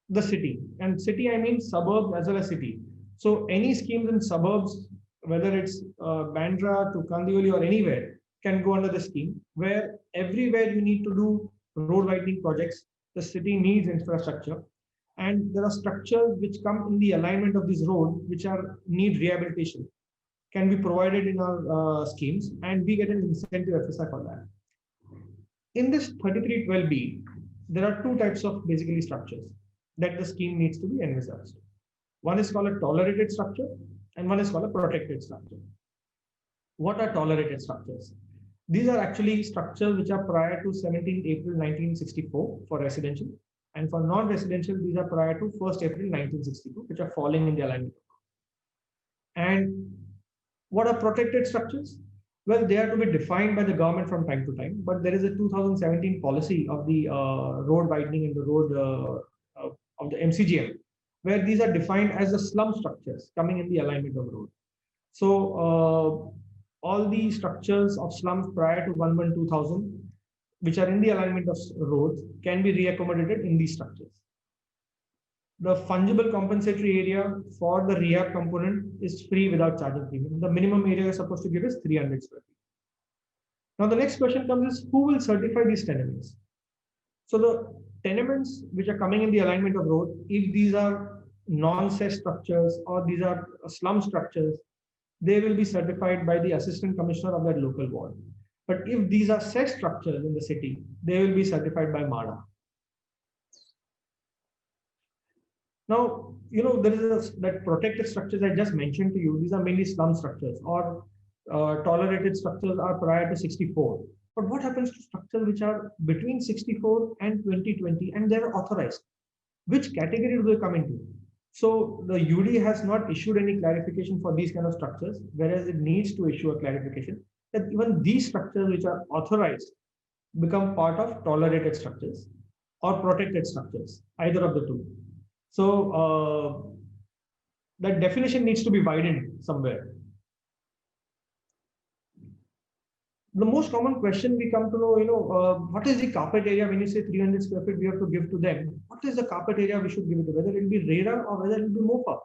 the city. And city, I mean suburbs as well as city. So any schemes in suburbs, whether it's Bandra to Kandivali or anywhere, can go under the scheme, where everywhere you need to do road widening projects, the city needs infrastructure. And there are structures which come in the alignment of this road, which need rehabilitation, can be provided in our schemes, and we get an incentive FSI for that. In this 3312B, there are two types of basically structures that the scheme needs to be envisaged. One is called a tolerated structure, and one is called a protected structure. What are tolerated structures? These are actually structures which are prior to 17 April 1964 for residential, and for non-residential, these are prior to 1st April 1962, which are falling in the alignment. And what are protected structures? Well, they are to be defined by the government from time to time, but there is a 2017 policy of the road widening and the road of the MCGM, where these are defined as the slum structures coming in the alignment of road. So all the structures of slums prior to 1/1/2000, which are in the alignment of roads, can be reaccommodated in these structures. The fungible compensatory area for the rehab component is free without charging premium. The minimum area you're supposed to give is 300 square feet. Now the next question comes is, who will certify these tenements? So the tenements which are coming in the alignment of road, if these are non-cess structures or these are slum structures, they will be certified by the assistant commissioner of that local ward. But if these are cess structures in the city, they will be certified by MADA. Now, there is that protected structures I just mentioned to you. These are mainly slum structures, or tolerated structures are prior to 64. But what happens to structures which are between 64 and 2020 and they're authorized? Which category do they come into? So the UD has not issued any clarification for these kind of structures, whereas it needs to issue a clarification that even these structures which are authorized become part of tolerated structures or protected structures, either of the two. So that definition needs to be widened somewhere. The most common question we come to know, what is the carpet area? When you say 300 square feet, we have to give to them. What is the carpet area we should give it to? Whether it will be RERA or whether it will be MOPA?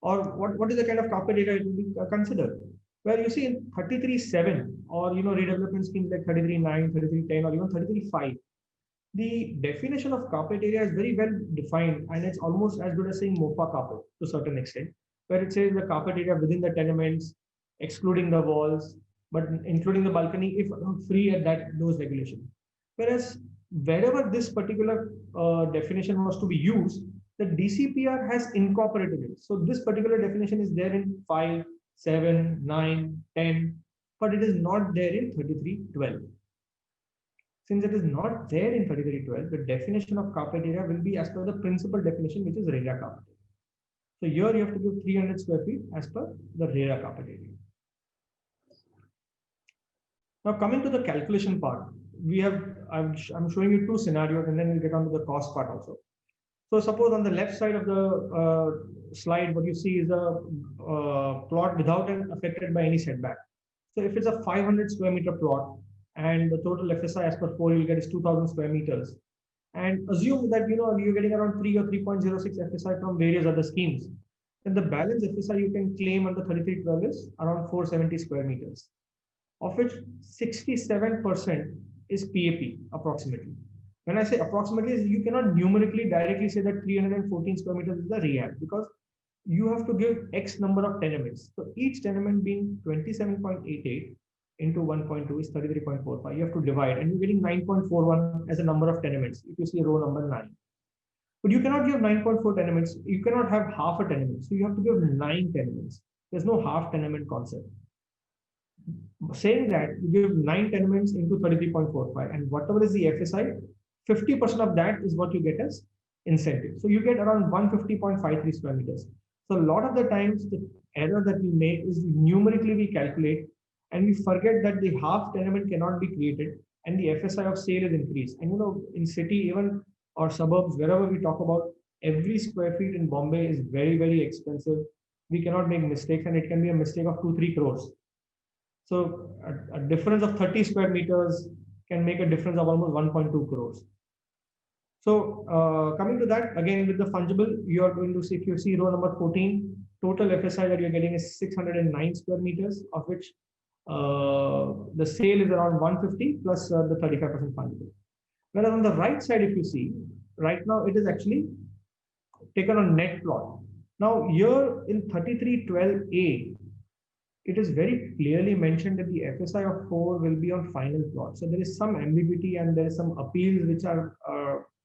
Or what is the kind of carpet area it will be considered? Where you see in 33.7 or redevelopment schemes like 33.9, 33.10 or even 33.5, The definition of carpet area is very well defined, and it's almost as good as saying MOPA carpet to a certain extent, where it says the carpet area within the tenements, excluding the walls, but including the balcony if free at those regulations. Whereas wherever this particular definition was to be used, the DCPR has incorporated it. So this particular definition is there in 5, 7, 9, 10, but it is not there in 3312. Since it is not there in 3312, the definition of carpet area will be as per the principal definition, which is RERA carpet area. So here you have to give 300 square feet as per the RERA carpet area. Now coming to the calculation part, I'm showing you two scenarios, and then we'll get on to the cost part also. So suppose on the left side of the slide, what you see is a plot without an affected by any setback. So if it's a 500 square meter plot, and the total FSI as per 4 you'll get is 2000 square meters, and assume that you're getting around 3 or 3.06 FSI from various other schemes, then the balance FSI you can claim under 3312 is around 470 square meters, of which 67% is PAP approximately. When I say approximately, you cannot numerically directly say that 314 square meters is the rehab, because you have to give X number of tenements. So each tenement being 27.88 into 1.2 is 33.45. You have to divide, and you're getting 9.41 as a number of tenements if you see row number 9. But you cannot give 9.4 tenements. You cannot have half a tenement. So you have to give 9 tenements. There's no half tenement concept. Saying that, you give 9 tenements into 33.45, and whatever is the FSI, 50% of that is what you get as incentive. So you get around 150.53 square meters. So a lot of the times the error that we make is numerically we calculate, and we forget that the half tenement cannot be created, and the FSI of sale is increased. And in city, even or suburbs, wherever we talk about, every square feet in Bombay is very, very expensive. We cannot make mistakes, and it can be a mistake of 2-3 crores. So a difference of 30 square meters can make a difference of almost 1.2 crores. So coming to that, again with the fungible, you are going to see, if you see row number 14, total FSI that you're getting is 609 square meters, of which the sale is around 150 plus the 35% fungible. Whereas on the right side, if you see, right now it is actually taken on net plot. Now here in 3312A, it is very clearly mentioned that the FSI of 4 will be on final plot. So there is some ambiguity, and there is some appeals which are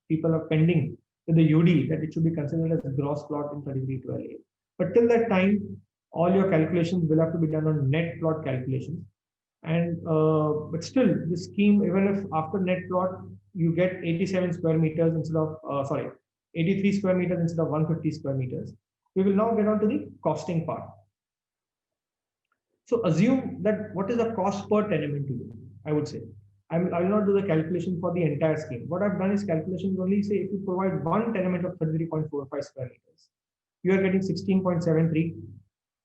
people are pending with the UD that it should be considered as a gross plot in 3312A. But till that time, all your calculations will have to be done on net plot calculations. And but still, the scheme, even if after net plot you get 87 square meters instead of 83 square meters instead of 150 square meters, we will now get on to the costing part. So assume that what is the cost per tenement to you? I would say I will not do the calculation for the entire scheme. What I've done is calculations only say if you provide one tenement of 33.45 square meters, you are getting 16.73.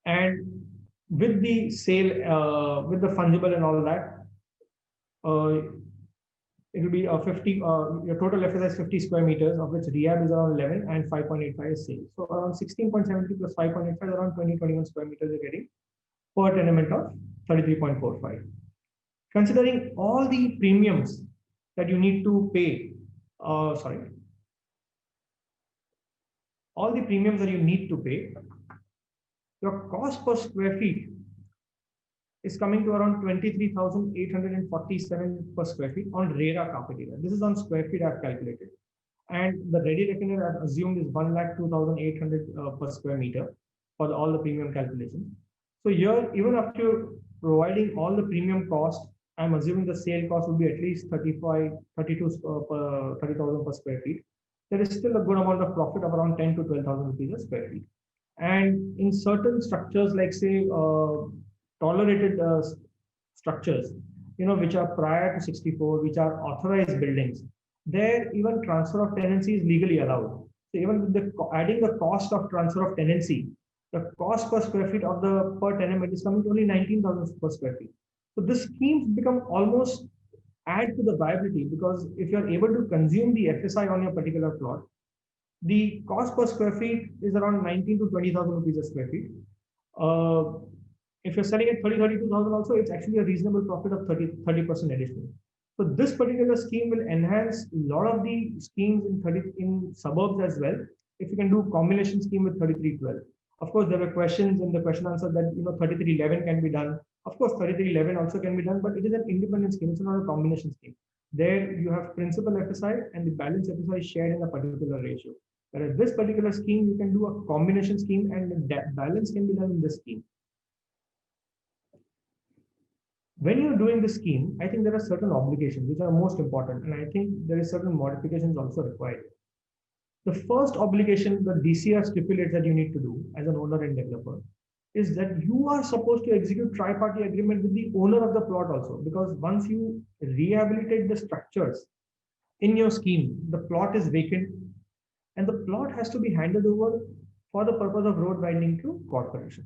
And with the sale, with the fungible and all that, it will be 50. Your total FSI is 50 square meters, of which rehab is around 11 and 5.85 is sale. So around 16.70 plus 5.85 is around 21 square meters you're getting per tenement of 33.45. Considering all the premiums that you need to pay, all the premiums that you need to pay, your cost per square feet is coming to around 23,847 per square feet on RERA carpet area. This is on square feet I've calculated. And the ready reckoner I've assumed is 1,02,800 per square meter for all the premium calculations. So here, even after providing all the premium cost, I'm assuming the sale cost will be at least 30,000 per square feet. There is still a good amount of profit of around 10 to 12,000 rupees a square feet. And in certain structures, like say tolerated structures, which are prior to 64, which are authorized buildings, there even transfer of tenancy is legally allowed. So even with the adding the cost of transfer of tenancy, the cost per square feet of the per tenement is coming to only 19,000 per square feet. So this scheme become almost add to the viability, because if you're able to consume the FSI on your particular plot, the cost per square feet is around 19 to 20,000 rupees a square feet. If you're selling at 32,000 also, it's actually a reasonable profit of 30% additional. So this particular scheme will enhance a lot of the schemes in suburbs as well. If you can do combination scheme with 3312. Of course, there were questions in the question answer that 3311 can be done. Of course, 3311 also can be done, but it is an independent scheme. It's not a combination scheme. There you have principal FSI and the balance FSI shared in a particular ratio. Whereas this particular scheme, you can do a combination scheme and the balance can be done in this scheme. When you're doing the scheme, I think there are certain obligations which are most important, and I think there is certain modifications also required. The first obligation the DCR stipulates that you need to do as an owner and developer is that you are supposed to execute tri-party agreement with the owner of the plot also, because once you rehabilitate the structures in your scheme, the plot is vacant and the plot has to be handed over for the purpose of road widening to corporation.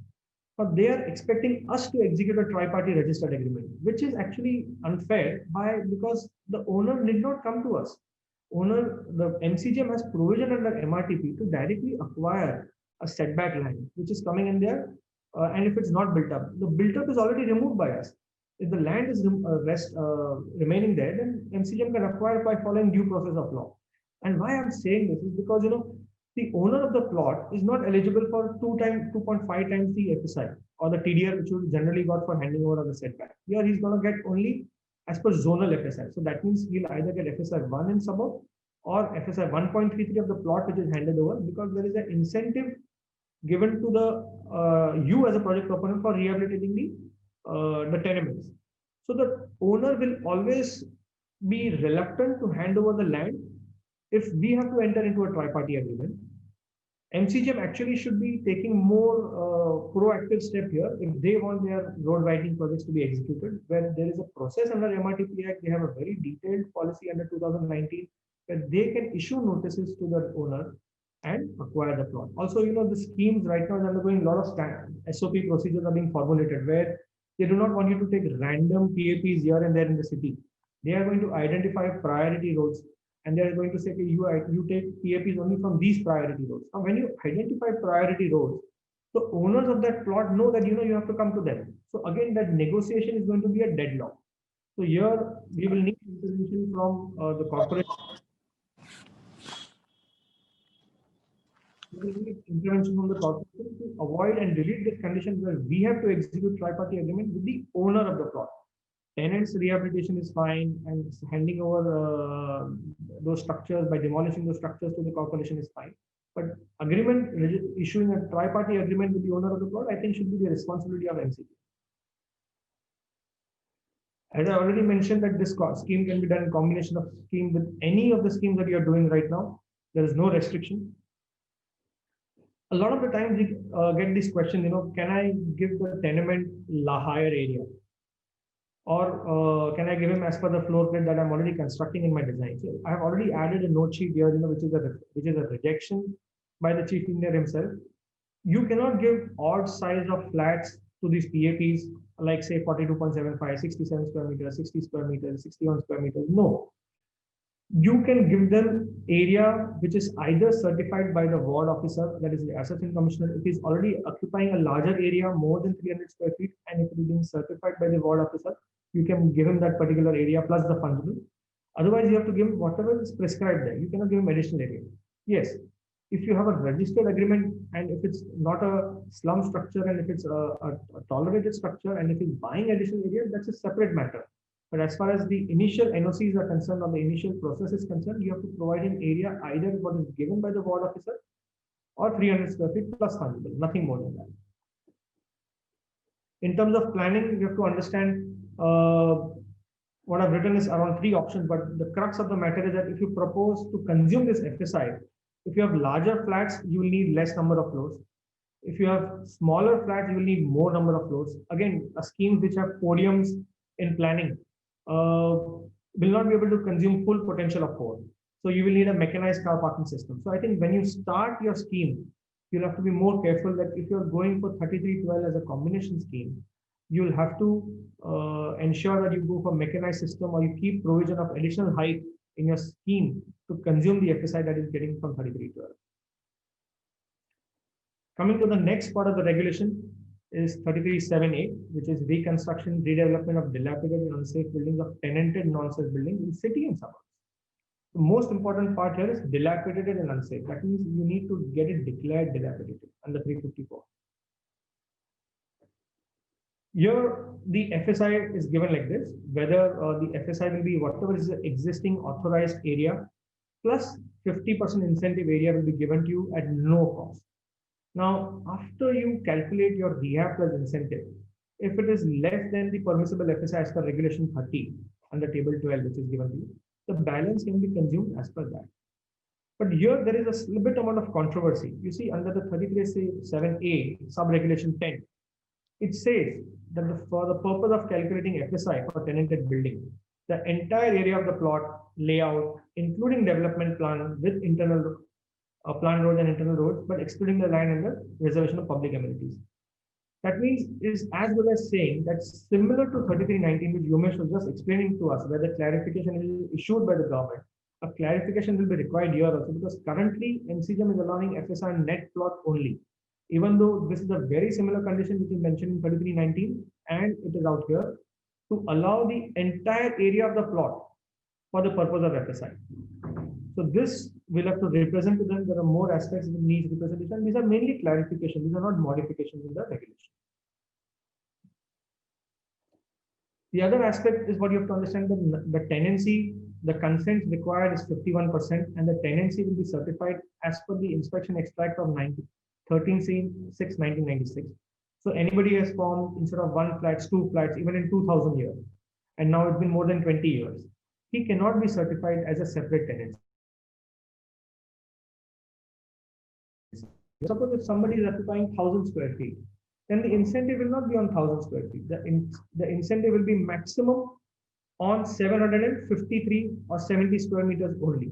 But they are expecting us to execute a tri-party registered agreement, which is actually unfair because the owner did not come to us. The MCGM has provision under MRTP to directly acquire a setback line, which is coming in there. And if it's not built up, the built up is already removed by us. If the land is remaining there, then MCGM can acquire by following due process of law. And why I'm saying this is because, the owner of the plot is not eligible for 2.5 times the FSI or the TDR, which you generally got for handing over of the setback. Here he's going to get only as per zonal FSI. So that means he'll either get FSI 1 in suburb or FSI 1.33 of the plot which is handed over, because there is an incentive given to the you as a project proponent for rehabilitating the tenements. So the owner will always be reluctant to hand over the land if we have to enter into a tri-party agreement. MCGM actually should be taking more proactive step here if they want their road widening projects to be executed, where there is a process under MRTP Act. They have a very detailed policy under 2019 where they can issue notices to the owner and acquire the plot. Also, the schemes right now are undergoing a lot of SOP procedures are being formulated where they do not want you to take random PAPs here and there in the city. They are going to identify priority roads, and they are going to say, okay, you take PAPs only from these priority roads. Now, when you identify priority roads, the owners of that plot know that you have to come to them. So again, that negotiation is going to be a deadlock. So here we will need intervention from the corporation. We will need intervention from the corporation to avoid and delete this condition where we have to execute tri-party agreement with the owner of the plot. Tenants rehabilitation is fine, and handing over those structures by demolishing those structures to the corporation is fine. But issuing a tri-party agreement with the owner of the plot, I think should be the responsibility of MCG. As I already mentioned, that this scheme can be done in combination of scheme with any of the schemes that you are doing right now. There is no restriction. A lot of the times we get this question, can I give the tenement higher area? Or can I give him as per the floor plan that I'm already constructing in my design? So I have already added a note sheet here, which is a rejection by the chief engineer himself. You cannot give odd size of flats to these PAPs, like say 42.75, 67 square meters, 60 square meters, 61 square meters. No. You can give them area which is either certified by the ward officer, that is the assessment commissioner. It is already occupying a larger area, more than 300 square feet, and if it is being certified by the ward officer, you can give him that particular area plus the fungible. Otherwise, you have to give him whatever is prescribed there. You cannot give him additional area. Yes, if you have a registered agreement and if it's not a slum structure and if it's a tolerated structure and if he's buying additional area, that's a separate matter. But as far as the initial NOCs are concerned or the initial process is concerned, you have to provide an area either what is given by the ward officer or 300 square feet plus fungible, nothing more than that. In terms of planning, you have to understand what I've written is around 3 options, but the crux of the matter is that if you propose to consume this FSI, if you have larger flats, you will need less number of floors. If you have smaller flats, you will need more number of floors. Again, schemes which have podiums in planning will not be able to consume full potential of 4. So you will need a mechanized car parking system. So I think when you start your scheme, you'll have to be more careful that if you're going for 3312 as a combination scheme, you'll have to ensure that you go for mechanized system or you keep provision of additional height in your scheme to consume the FSI that is getting from 3312. Coming to the next part of the regulation is 33(7)(a), which is reconstruction, redevelopment of dilapidated and unsafe buildings of tenanted non-safe buildings in city and suburbs. The most important part here is dilapidated and unsafe. That means you need to get it declared dilapidated under 354. Here, the FSI is given like this, whether the FSI will be whatever is the existing authorized area plus 50% incentive area will be given to you at no cost. Now, after you calculate your rehab plus incentive, if it is less than the permissible FSI as per regulation 30 under table 12, which is given to you, the balance can be consumed as per that. But here there is a little bit amount of controversy. You see, under the 33(7)(a) sub-regulation 10, it says that for the purpose of calculating FSI for tenanted building, the entire area of the plot layout, including development plan with internal planned roads and internal roads, but excluding the land and the reservation of public amenities. That means is as well as saying that similar to 3319, which Yomesh was just explaining to us, where the clarification is issued by the government, a clarification will be required here also, because currently MCGM is allowing FSI net plot only, even though this is a very similar condition which is mentioned in 3319 and it is out here to allow the entire area of the plot for the purpose of FSI. So this will have to represent to them. There are more aspects that need representation. These are mainly clarifications. These are not modifications in the regulation. The other aspect is what you have to understand, the tenancy, the consent required is 51%, and the tenancy will be certified as per the inspection extract of 13/6/1996. So anybody has formed instead of 1 flats, 2 flats, even in 2000 years, and now it's been more than 20 years, he cannot be certified as a separate tenancy. Suppose if somebody is occupying 1000 square feet, then the incentive will not be on 1000 square feet. The incentive will be maximum on 753 or 70 square meters only.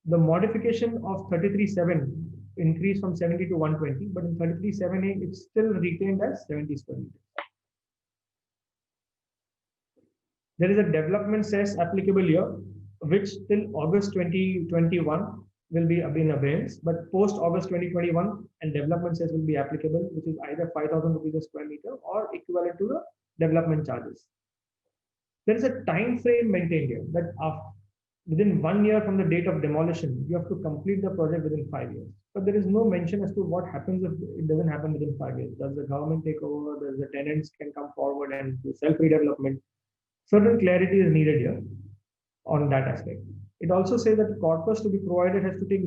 The modification of 33(7) increased from 70 to 120, but in 33(7)(a) it's still retained as 70 square meters. There is a development cess applicable here, which till August 2021 will be in abeyance, but post August 2021 and development cess will be applicable, which is either 5,000 rupees a square meter or equivalent to the development charges. There is a time frame maintained here that within 1 year from the date of demolition, you have to complete the project within 5 years. But there is no mention as to what happens if it doesn't happen within 5 years. Does the government take over? Does the tenants can come forward and do self-redevelopment? Certain clarity is needed here on that aspect. It also says that the corpus to be provided has to take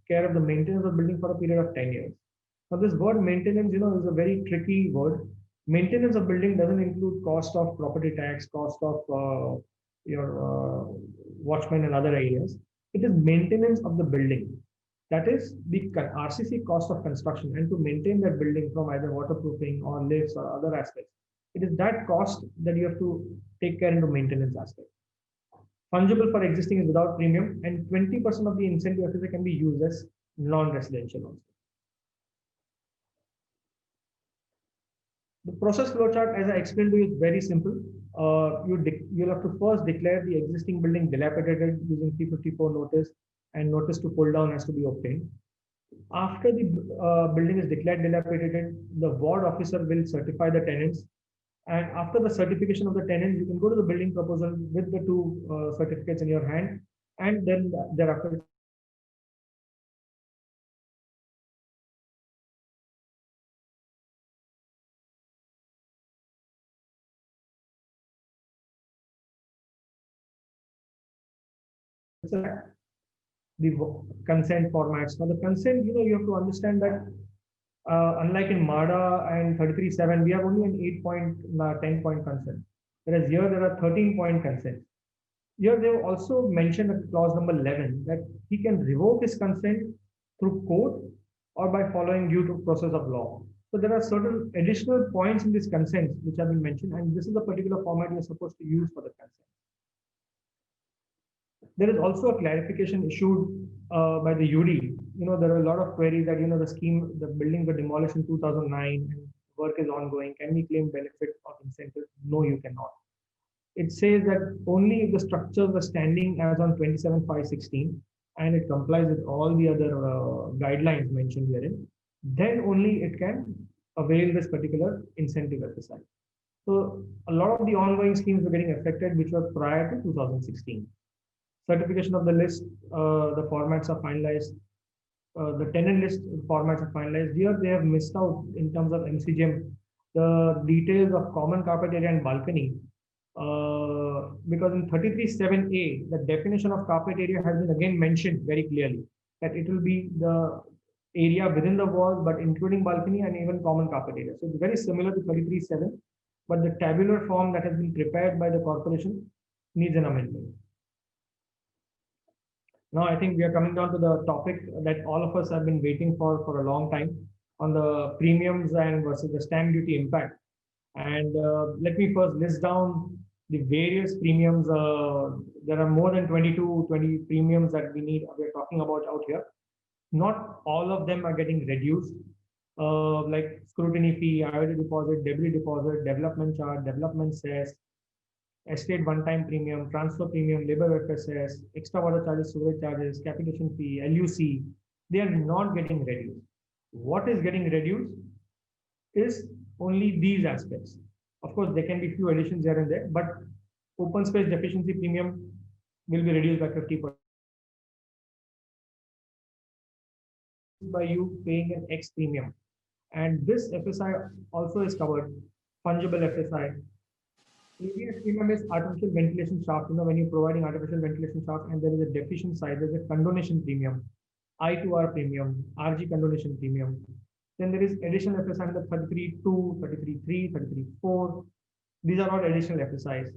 care of the maintenance of building for a period of 10 years. Now this word maintenance, is a very tricky word. Maintenance of building doesn't include cost of property tax, cost of your watchmen and other areas. It is maintenance of the building. That is the RCC cost of construction, and to maintain that building from either waterproofing or lifts or other aspects. It is that cost that you have to take care into maintenance aspect. Fungible for existing is without premium, and 20% of the incentive FSI can be used as non-residential also. The process flowchart, as I explained to you, is very simple. You'll have to first declare the existing building dilapidated using 354 notice, and notice to pull down has to be obtained. After the building is declared dilapidated, the ward officer will certify the tenants. And after the certification of the tenants, you can go to the building proposal with the 2 certificates in your hand, and then thereafter the consent formats. Now the consent, you have to understand that unlike in MADA and 33(7), we have only an 8-point, 10-point consent. Whereas here there are 13-point consents. Here they have also mentioned at clause number 11 that he can revoke his consent through court or by following due to process of law. So there are certain additional points in this consent which have been mentioned, and this is the particular format you're supposed to use for the consent. There is also a clarification issued by the UD. There are a lot of queries that, the buildings were demolished in 2009 and work is ongoing. Can we claim benefit of incentive? No, you cannot. It says that only if the structures were standing as on 27/5/16 and it complies with all the other guidelines mentioned herein, then only it can avail this particular incentive FSI. So a lot of the ongoing schemes were getting affected, which were prior to 2016. Certification of the list, the formats are finalized. The tenant list formats are finalized. Here they have missed out in terms of MCGM, the details of common carpet area and balcony. Because in 33(7)(a), the definition of carpet area has been again mentioned very clearly that it will be the area within the walls, but including balcony and even common carpet area. So it's very similar to 33(7), but the tabular form that has been prepared by the corporation needs an amendment. Now, I think we are coming down to the topic that all of us have been waiting for a long time on the premiums and versus the stamp duty impact. And let me first list down the various premiums. There are more than 20 premiums that we're talking about out here. Not all of them are getting reduced, like scrutiny fee, IOD deposit, debris deposit, development charge, development cess, estate one-time premium, transfer premium, labor FSS, extra water charges, sewerage charges, capitation fee, LUC. They are not getting reduced. What is getting reduced is only these aspects. Of course, there can be few additions here and there, but open space deficiency premium will be reduced by 50%. By you paying an X premium. And this FSI also is covered, fungible FSI. AVS premium is artificial ventilation shaft. When you're providing artificial ventilation shaft and there is a deficient side, there's a condonation premium, I2R premium, RG condonation premium. Then there is additional FSI under 33.2, 33.3, 33.4. These are all additional FSIs.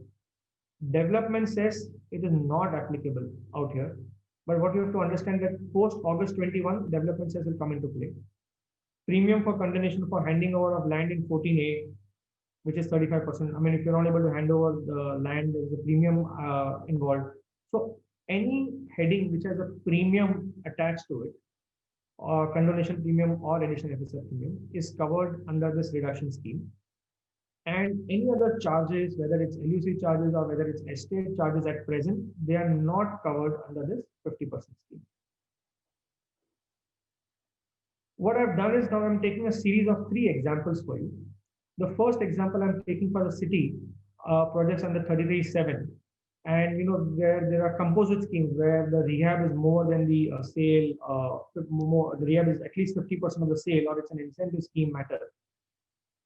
Development says it is not applicable out here. But what you have to understand that post August 21, development says will come into play. Premium for condonation for handing over of land in 14A, which is 35%. I mean, if you're not able to hand over the land, there's a premium involved. So any heading which has a premium attached to it, or condonation premium or additional FSI premium, is covered under this reduction scheme. And any other charges, whether it's LUC charges or whether it's estate charges at present, they are not covered under this 50% scheme. What I've done is now I'm taking a series of 3 examples for you. The first example I'm taking for the city projects under 33.7, and where there are composite schemes where the rehab is more than the sale, the rehab is at least 50% of the sale, or it's an incentive scheme matter.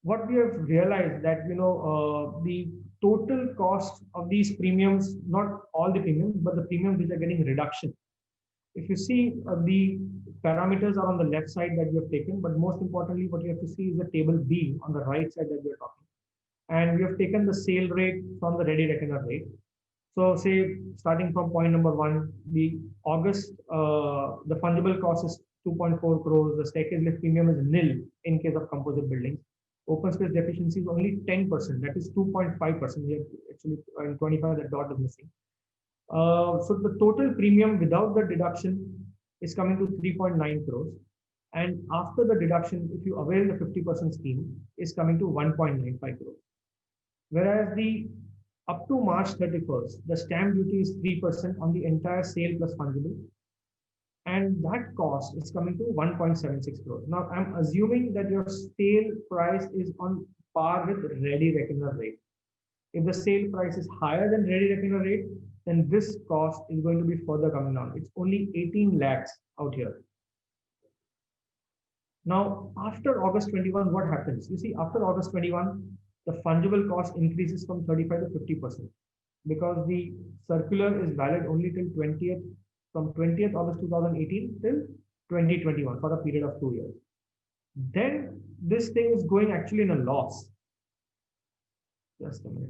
What we have realized that the total cost of these premiums, not all the premiums, but the premiums which are getting reduction. If you see the parameters are on the left side that we have taken, but most importantly, what you have to see is the table B on the right side that we are talking. And we have taken the sale rate from the ready reckoner rate. So say starting from point number 1, the August, the fungible cost is 2.4 crores. The staircase lift premium is nil in case of composite buildings. Open space deficiency is only 10%. That is 2.5%. We have actually 25, that dot is missing. So the total premium without the deduction is coming to 3.9 crores. And after the deduction, if you avail the 50% scheme, is coming to 1.95 crores. Whereas the up to March 31st, the stamp duty is 3% on the entire sale plus fungible. And that cost is coming to 1.76 crores. Now, I'm assuming that your sale price is on par with ready reckoner rate. If the sale price is higher than ready reckoner rate, then this cost is going to be further coming down. It's only 18 lakhs out here. Now, after August 21, what happens? You see, after August 21, the fungible cost increases from 35 to 50% because the circular is valid only till 20th, from 20th August 2018 till 2021 for a period of 2 years. Then this thing is going actually in a loss. Just a minute.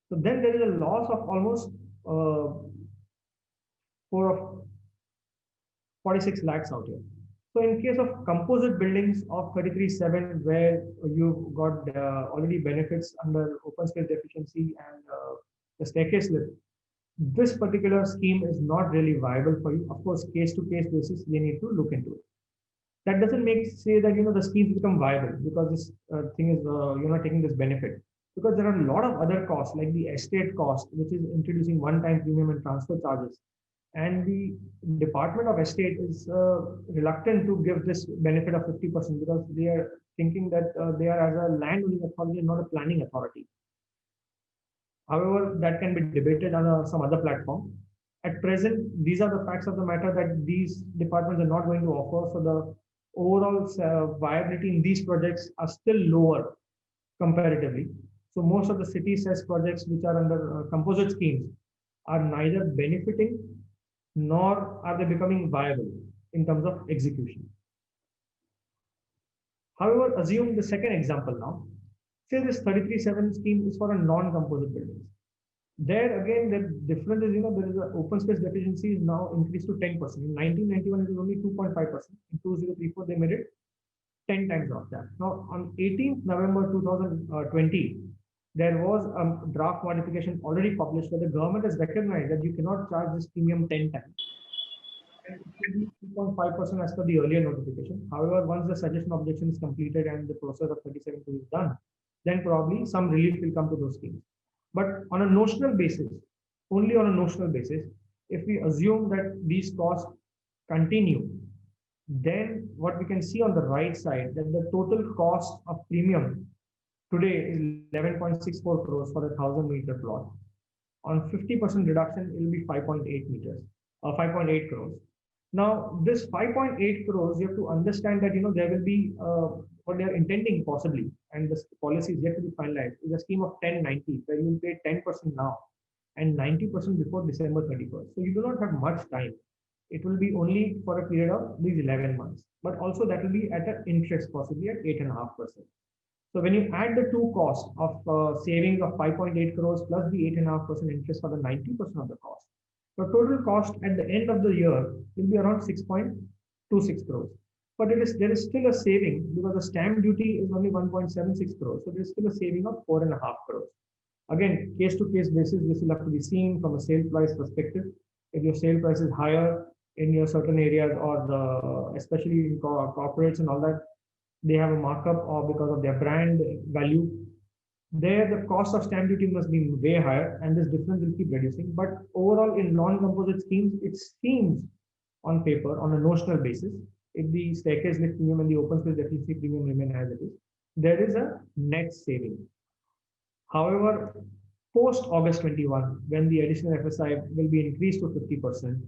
So then there is a loss of almost 46 lakhs out here. So in case of composite buildings of 33.7, where you've got already benefits under open space deficiency and the staircase lift, this particular scheme is not really viable for you. Of course, case to case basis, they need to look into it. That doesn't say that the schemes become viable because this thing is you're not taking this benefit. Because there are a lot of other costs like the estate cost, which is introducing one-time premium and transfer charges. And the Department of Estate is reluctant to give this benefit of 50% because they are thinking that they are as a land owning authority and not a planning authority. However, that can be debated on some other platform. At present, these are the facts of the matter that these departments are not going to offer. So the overall viability in these projects are still lower comparatively. So most of the city cess projects which are under composite schemes are neither benefiting nor are they becoming viable in terms of execution. However, assume the second example now. Say this 33/7 scheme is for a non-composite buildings. There again, the difference is, there is an open space deficiency is now increased to 10%. In 1991, it was only 2.5%. In 2034, they made it 10 times of that. Now, on 18th November 2020, there was a draft modification already published where the government has recognized that you cannot charge this premium 10 times. 2.5% as per the earlier notification. However, once the suggestion objection is completed and the process of 37(2) is done, then probably some relief will come to those schemes. But on a notional basis, only on a notional basis, if we assume that these costs continue, then what we can see on the right side that the total cost of premium today is 11.64 crores for a 1,000-meter plot. On 50% reduction, it will be 5.8 meters or 5.8 crores. Now, this 5.8 crores, you have to understand that there will be what they are intending possibly, and the policy is yet to be finalized, is a scheme of 10-90, where you will pay 10% now and 90% before December 31st. So you do not have much time. It will be only for a period of these 11 months, but also that will be at an interest possibly at 8.5%. So when you add the two costs of savings of 5.8 crores plus the 8.5% interest for the 90% of the cost, the total cost at the end of the year will be around 6.26 crores. But there is still a saving because the stamp duty is only 1.76 crores. So there is still a saving of 4.5 crores. Again, case to case basis, this will have to be seen from a sale price perspective. If your sale price is higher in your certain areas or especially in corporates and all that, they have a markup or because of their brand value. There, the cost of stamp duty must be way higher and this difference will keep reducing. But overall, in non-composite schemes, it seems on paper, on a notional basis, if the staircase lift premium and the open space deficiency premium remain as it is, there is a net saving. However, post August 21, when the additional FSI will be increased to 50%,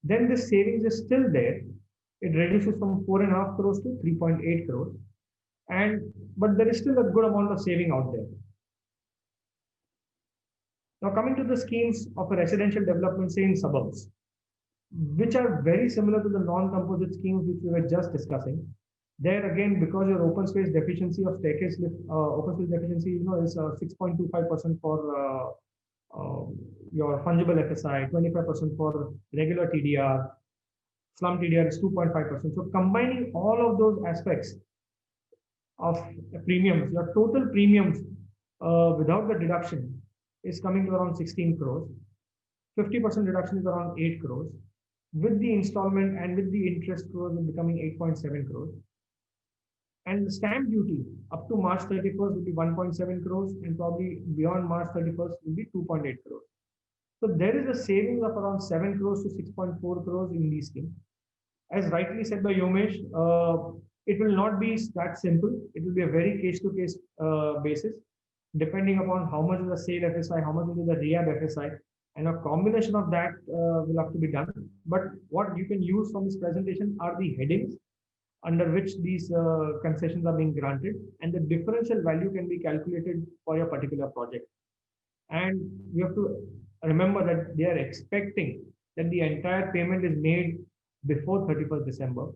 then the savings is still there. It reduces from 4.5 crores to 3.8 crores. But there is still a good amount of saving out there. Now coming to the schemes of a residential development, say in suburbs, which are very similar to the non-composite schemes which we were just discussing. There again, because your open space deficiency of staircase lift, open space deficiency, is 6.25% for your fungible FSI, 25% for regular TDR, slum TDR is 2.5%. So combining all of those aspects of premiums, your total premiums without the deduction is coming to around 16 crores. 50% reduction is around 8 crores. With the installment and with the interest crores is becoming 8.7 crores. And the stamp duty up to March 31st will be 1.7 crores and probably beyond March 31st will be 2.8 crores. So there is a savings of around 7 crores to 6.4 crores in these schemes. As rightly said by Yomesh, it will not be that simple. It will be a very case-to-case basis, depending upon how much is the sale FSI, how much is the rehab FSI, and a combination of that will have to be done. But what you can use from this presentation are the headings under which these concessions are being granted, and the differential value can be calculated for your particular project. And you have to remember that they are expecting that the entire payment is made before 31st December.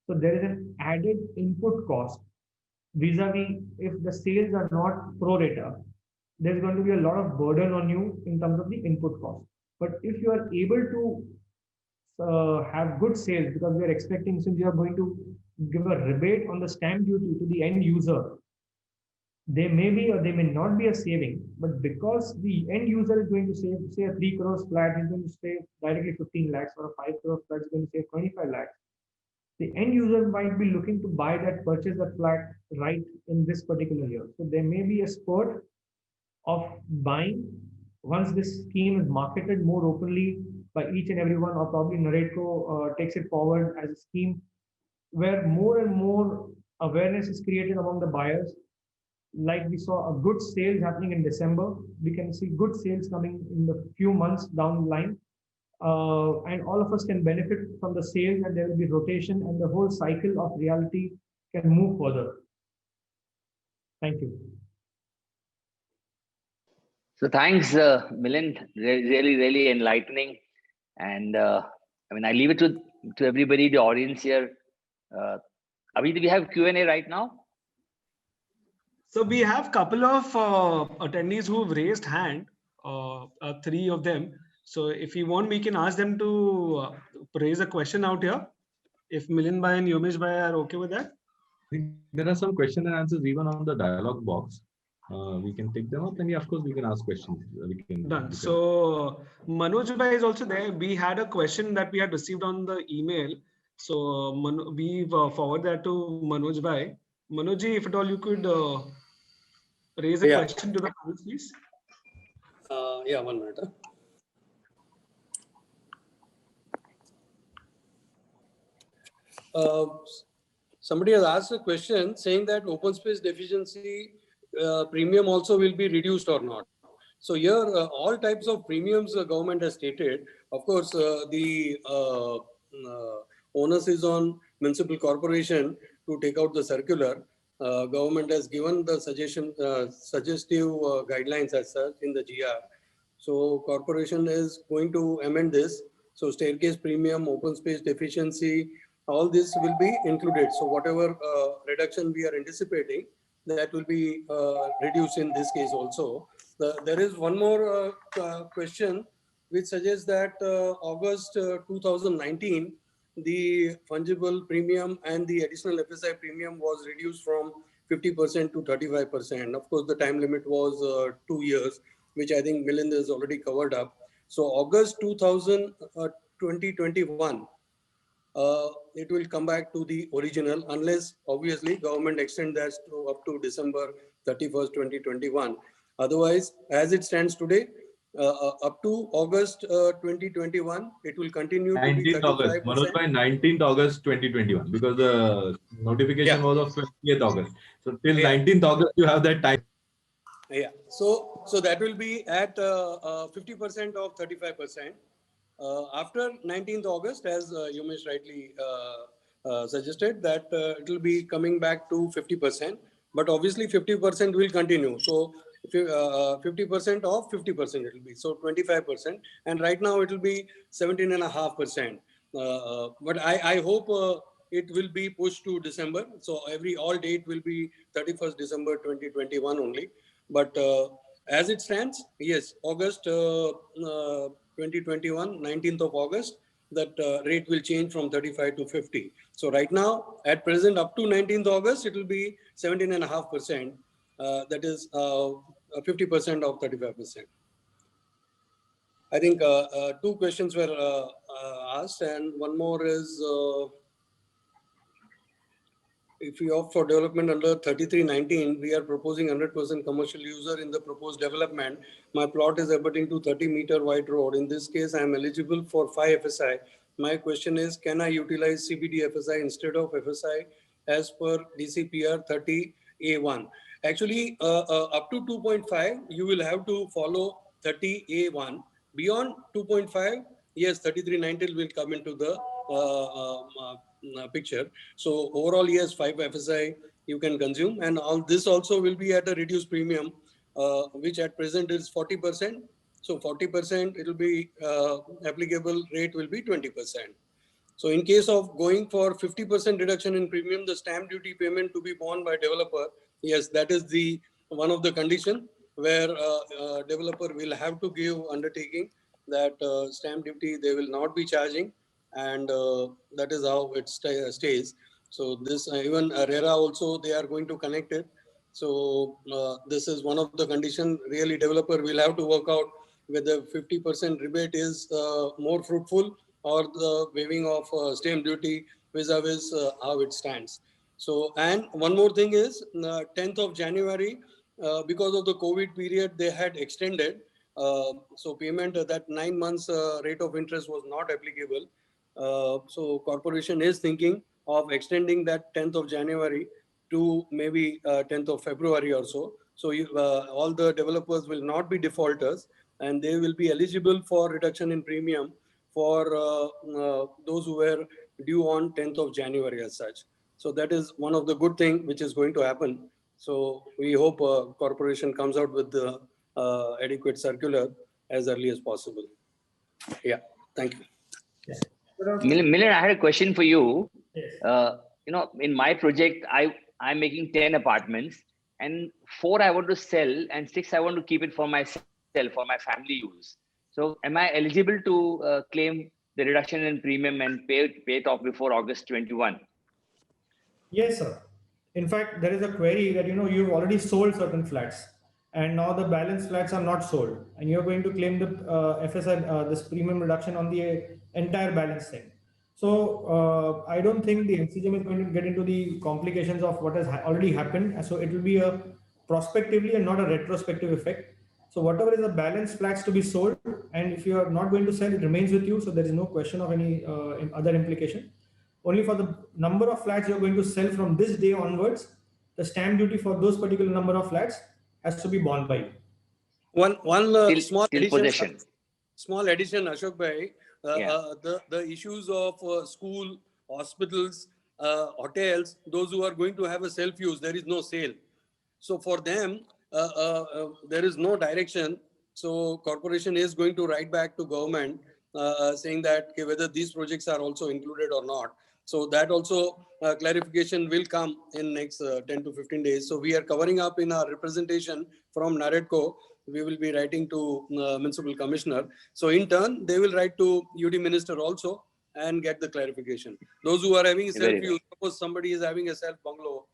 So there is an added input cost vis-a-vis if the sales are not pro rata, there's going to be a lot of burden on you in terms of the input cost. But if you are able to have good sales, because we are expecting, since you are going to give a rebate on the stamp duty to the end user, there may be or there may not be a saving, but because the end user is going to save, say a 3 crores flat is going to save directly 15 lakhs, or a 5 crores flat is going to save 25 lakhs. The end user might be looking to buy that, purchase that flat right in this particular year. So there may be a spurt of buying once this scheme is marketed more openly by each and everyone, or probably Naredco takes it forward as a scheme where more and more awareness is created among the buyers. Like we saw a good sales happening in December, we can see good sales coming in the few months down the line. And all of us can benefit from the sales, and there will be rotation, and the whole cycle of realty can move further. Thank you. So thanks, Milind. Really, really enlightening. And I mean, I leave it to everybody, the audience here. Abhi, do we have Q&A right now? So we have couple of attendees who've raised hand, 3 of them. So if you want, we can ask them to raise a question out here. If Milind Bhai and Yomesh Bhai are okay with that. I think there are some question and answers even on the dialog box. We can take them up, and yeah, of course we can ask questions. We can Done. So Manoj Bhai is also there. We had a question that we had received on the email. So we've forwarded that to Manoj Bhai. Manoj ji, if at all you could raise a question to the panel, please. Yeah, 1 minute. Somebody has asked a question saying that open space deficiency premium also will be reduced or not. So here, all types of premiums the government has stated. Of course, the onus is on municipal corporation to take out the circular. Government has given the suggestive guidelines as such in the GR. So corporation is going to amend this. So staircase premium, open space deficiency, all this will be included. So whatever reduction we are anticipating, that will be reduced in this case also. There is one more question which suggests that August 2019, the fungible premium and the additional FSI premium was reduced from 50% to 35%. Of course, the time limit was 2 years, which I think Milind has already covered up. So August 2021, it will come back to the original, unless obviously government extend that to up to December 31st, 2021. Otherwise, as it stands today, up to August 2021, it will continue to be 19th August, Manoj Bhai, 19th August 2021, because the notification was of 20th August. So till 19th August, you have that time. Yeah. So that will be at 50% of 35%. After 19th August, as Yomesh rightly suggested, that it will be coming back to 50%, but obviously 50% will continue. So 50% of 50% it will be, so 25%, and right now it will be 17.5%. But I hope it will be pushed to December. So all date will be 31st December 2021 only. But as it stands, yes, August 2021, 19th of August, that rate will change from 35 to 50. So right now, at present, up to 19th August, it will be 17.5%. That is 50% of 35%. I think 2 questions were asked, and one more is, if we opt for development under 3319, we are proposing 100% commercial user in the proposed development. My plot is abutting to 30-meter wide road. In this case, I am eligible for 5 FSI. My question is, can I utilize CBD FSI instead of FSI as per DCPR 30A1? Actually, up to 2.5, you will have to follow 30A1. Beyond 2.5, yes, 3319 will come into the picture. So overall, yes, 5 FSI you can consume, and all this also will be at a reduced premium, which at present is 40%. So 40%, it will be applicable rate will be 20%. So in case of going for 50% reduction in premium, the stamp duty payment to be borne by developer, yes, that is the one of the condition where developer will have to give undertaking that stamp duty they will not be charging, and that is how it stays. So this even RERA also, they are going to connect it. So this is one of the condition. Really, developer will have to work out whether 50% rebate is more fruitful, or the waiving of stamp duty vis-a-vis how it stands. So, and one more thing is 10th of January, because of the COVID period, they had extended. So payment that 9 months rate of interest was not applicable. So corporation is thinking of extending that 10th of January to maybe 10th of February or so. So all the developers will not be defaulters and they will be eligible for reduction in premium for those who were due on 10th of January as such. So that is one of the good thing which is going to happen. So we hope corporation comes out with the adequate circular as early as possible. Yeah, thank you. Milind, I had a question for you. Yes. In my project, I'm making 10 apartments and 4 I want to sell and 6 I want to keep it for myself, for my family use. So am I eligible to claim the reduction in premium and pay it off before August 21? Yes, sir. In fact, there is a query that you've already sold certain flats, and now the balance flats are not sold, and you're going to claim the FSI this premium reduction on the entire balance thing. So I don't think the NCGM is going to get into the complications of what has already happened. So it will be a prospectively and not a retrospective effect. So whatever is the balance flats to be sold, and if you are not going to sell, it remains with you. So there is no question of any other implication. Only for the number of flats you're going to sell from this day onwards, the stamp duty for those particular number of flats has to be borne by you. One small addition. Possession. Small addition, Ashok Bhai. Yeah. The issues of school, hospitals, hotels, those who are going to have a self-use, there is no sale. So for them, there is no direction. So corporation is going to write back to government saying that whether these projects are also included or not. So that also clarification will come in next 10 to 15 days. So we are covering up in our representation from NAREDCO. We will be writing to Municipal Commissioner. So in turn, they will write to UD Minister also and get the clarification. Those who are having self-use, suppose somebody is having a self-bungalow,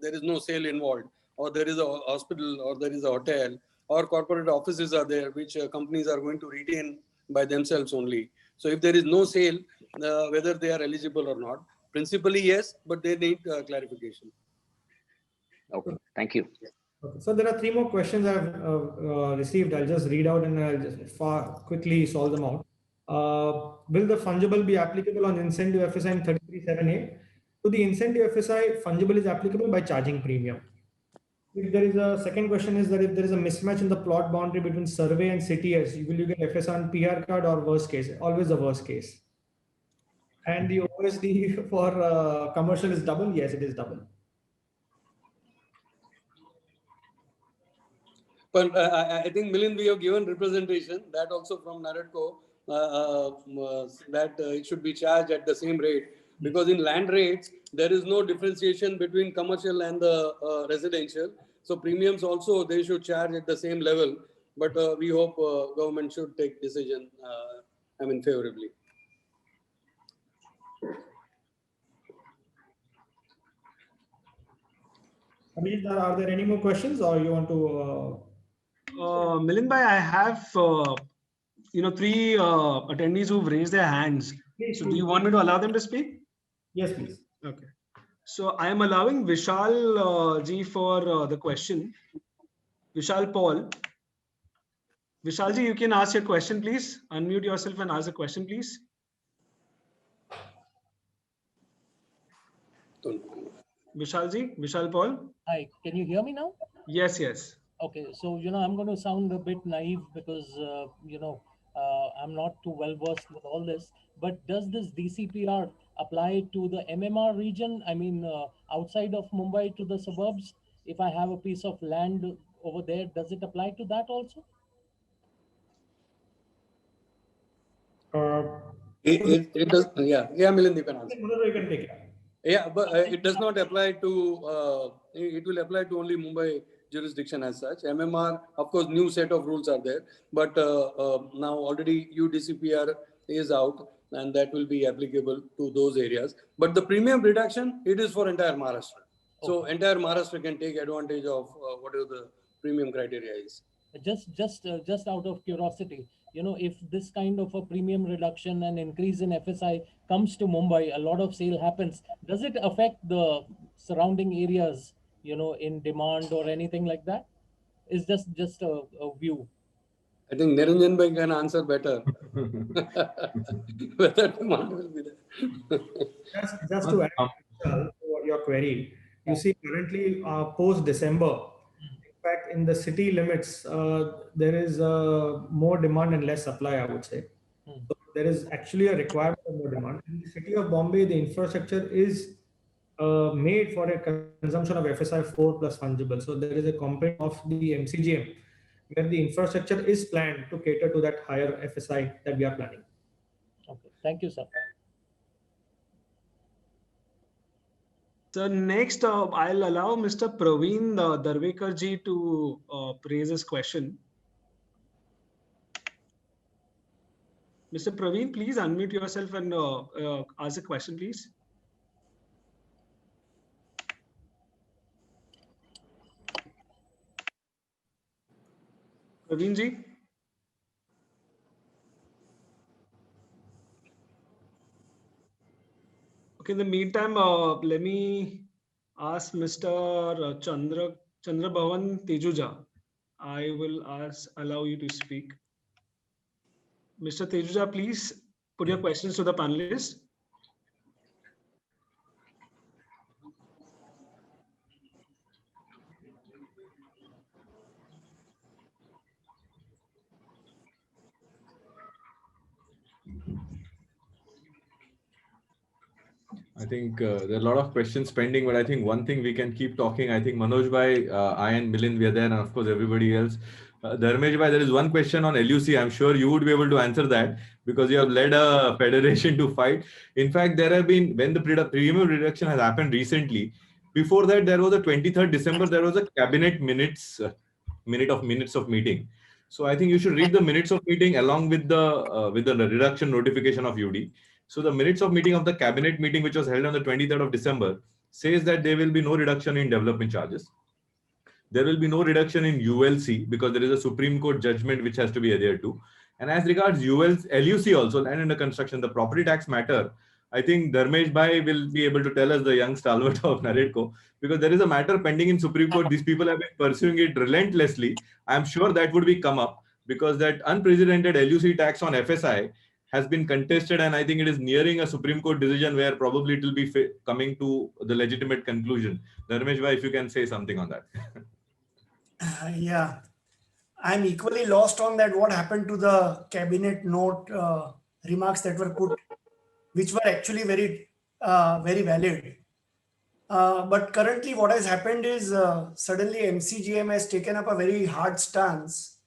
there is no sale involved, or there is a hospital, or there is a hotel, or corporate offices are there, which companies are going to retain by themselves only. So if there is no sale, whether they are eligible or not, principally yes, but they need clarification. Okay, thank you. Okay. So there are 3 more questions I've received. I'll just read out and I'll just quickly solve them out. Will the fungible be applicable on incentive FSI in 33(7)(a)? To the incentive FSI, fungible is applicable by charging premium. If there is a second question is that if there is a mismatch in the plot boundary between survey and CTS, will you get FSI on PR card or worst case? Always the worst case. And the OSD for commercial is double? Yes, it is double. But I think, Milind, we have given representation that also from NAREDCO that it should be charged at the same rate, because in land rates, there is no differentiation between commercial and the residential. So premiums also, they should charge at the same level. But we hope government should take decision, favorably. Abhijit, are there any more questions, or you want to? Milind bhai, I have 3 attendees who've raised their hands. Please, so do you want me to allow them to speak? Yes, please. Okay. So I am allowing Vishal ji for the question. Vishal Paul. Vishal ji, you can ask your question, please. Unmute yourself and ask the question, please. Vishal ji, Vishal Paul. Hi, can you hear me now? Yes, yes. Okay, so I'm going to sound a bit naive because I'm not too well versed with all this. But does this DCPR apply to the MMR region? I mean, outside of Mumbai to the suburbs? If I have a piece of land over there, does it apply to that also? It does. Yeah, Milind, you can answer. You can take it. Yeah, but it does not apply to. It will apply to only Mumbai jurisdiction as such. MMR, of course, new set of rules are there, but now already UDCPR is out, and that will be applicable to those areas. But the premium reduction, it is for entire Maharashtra. So entire Maharashtra can take advantage of whatever the premium criteria is. Just out of curiosity, if this kind of a premium reduction and increase in FSI comes to Mumbai, a lot of sale happens. Does it affect the surrounding areas, in demand or anything like that? Is just a view? I think Niranjan Bhai can answer better. Whether demand will be there. Just to add to your query, you see currently post December, in fact, in the city limits, there is more demand and less supply, I would say. So there is actually a requirement of more demand. In the city of Bombay, the infrastructure is made for a consumption of FSI 4 plus fungible. So there is a component of the MCGM where the infrastructure is planned to cater to that higher FSI that we are planning. Okay, thank you, sir. So next, I'll allow Mr. Praveen Darvekar ji to raise his question. Mr. Praveen, please unmute yourself and ask a question, please. Praveen ji. Okay, in the meantime, let me ask Mr. Chandra Bhavan Tejuja. I will allow you to speak. Mr. Tejuja, please put your questions to the panelists. I think there are a lot of questions pending, but I think one thing we can keep talking. I think Manoj bhai, I and Milind, we are there, and of course everybody else. Dharmesh bhai, there is one question on LUC. I'm sure you would be able to answer that because you have led a federation to fight. In fact, there have been, when the premium reduction has happened recently, before that there was a 23rd December, there was a cabinet minutes of meeting. So I think you should read the minutes of meeting along with the reduction notification of UD. So the minutes of meeting of the cabinet meeting, which was held on the 23rd of December, says that there will be no reduction in development charges. There will be no reduction in ULC because there is a Supreme Court judgment which has to be adhered to. And as regards LUC also, land under construction, the property tax matter, I think Dharmesh bhai will be able to tell us, the young stalwart of NAREDCO, because there is a matter pending in Supreme Court. These people have been pursuing it relentlessly. I'm sure that would be come up because that unprecedented LUC tax on FSI has been contested, and I think it is nearing a Supreme Court decision where probably it will be coming to the legitimate conclusion. Dharmesh bhai, if you can say something on that. Yeah, I'm equally lost on that. What happened to the cabinet note remarks that were put, which were actually very valid. But currently what has happened is suddenly MCGM has taken up a very hard stance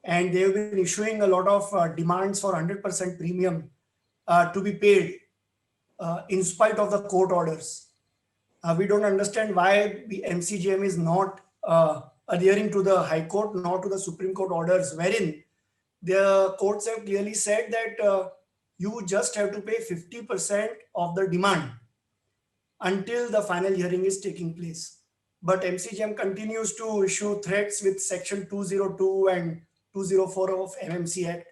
and they've been issuing a lot of demands for 100% premium to be paid in spite of the court orders. We don't understand why the MCGM is not adhering to the High Court nor to the Supreme Court orders, wherein the courts have clearly said that you just have to pay 50% of the demand until the final hearing is taking place. But MCGM continues to issue threats with Section 202 and 204 of MMC Act.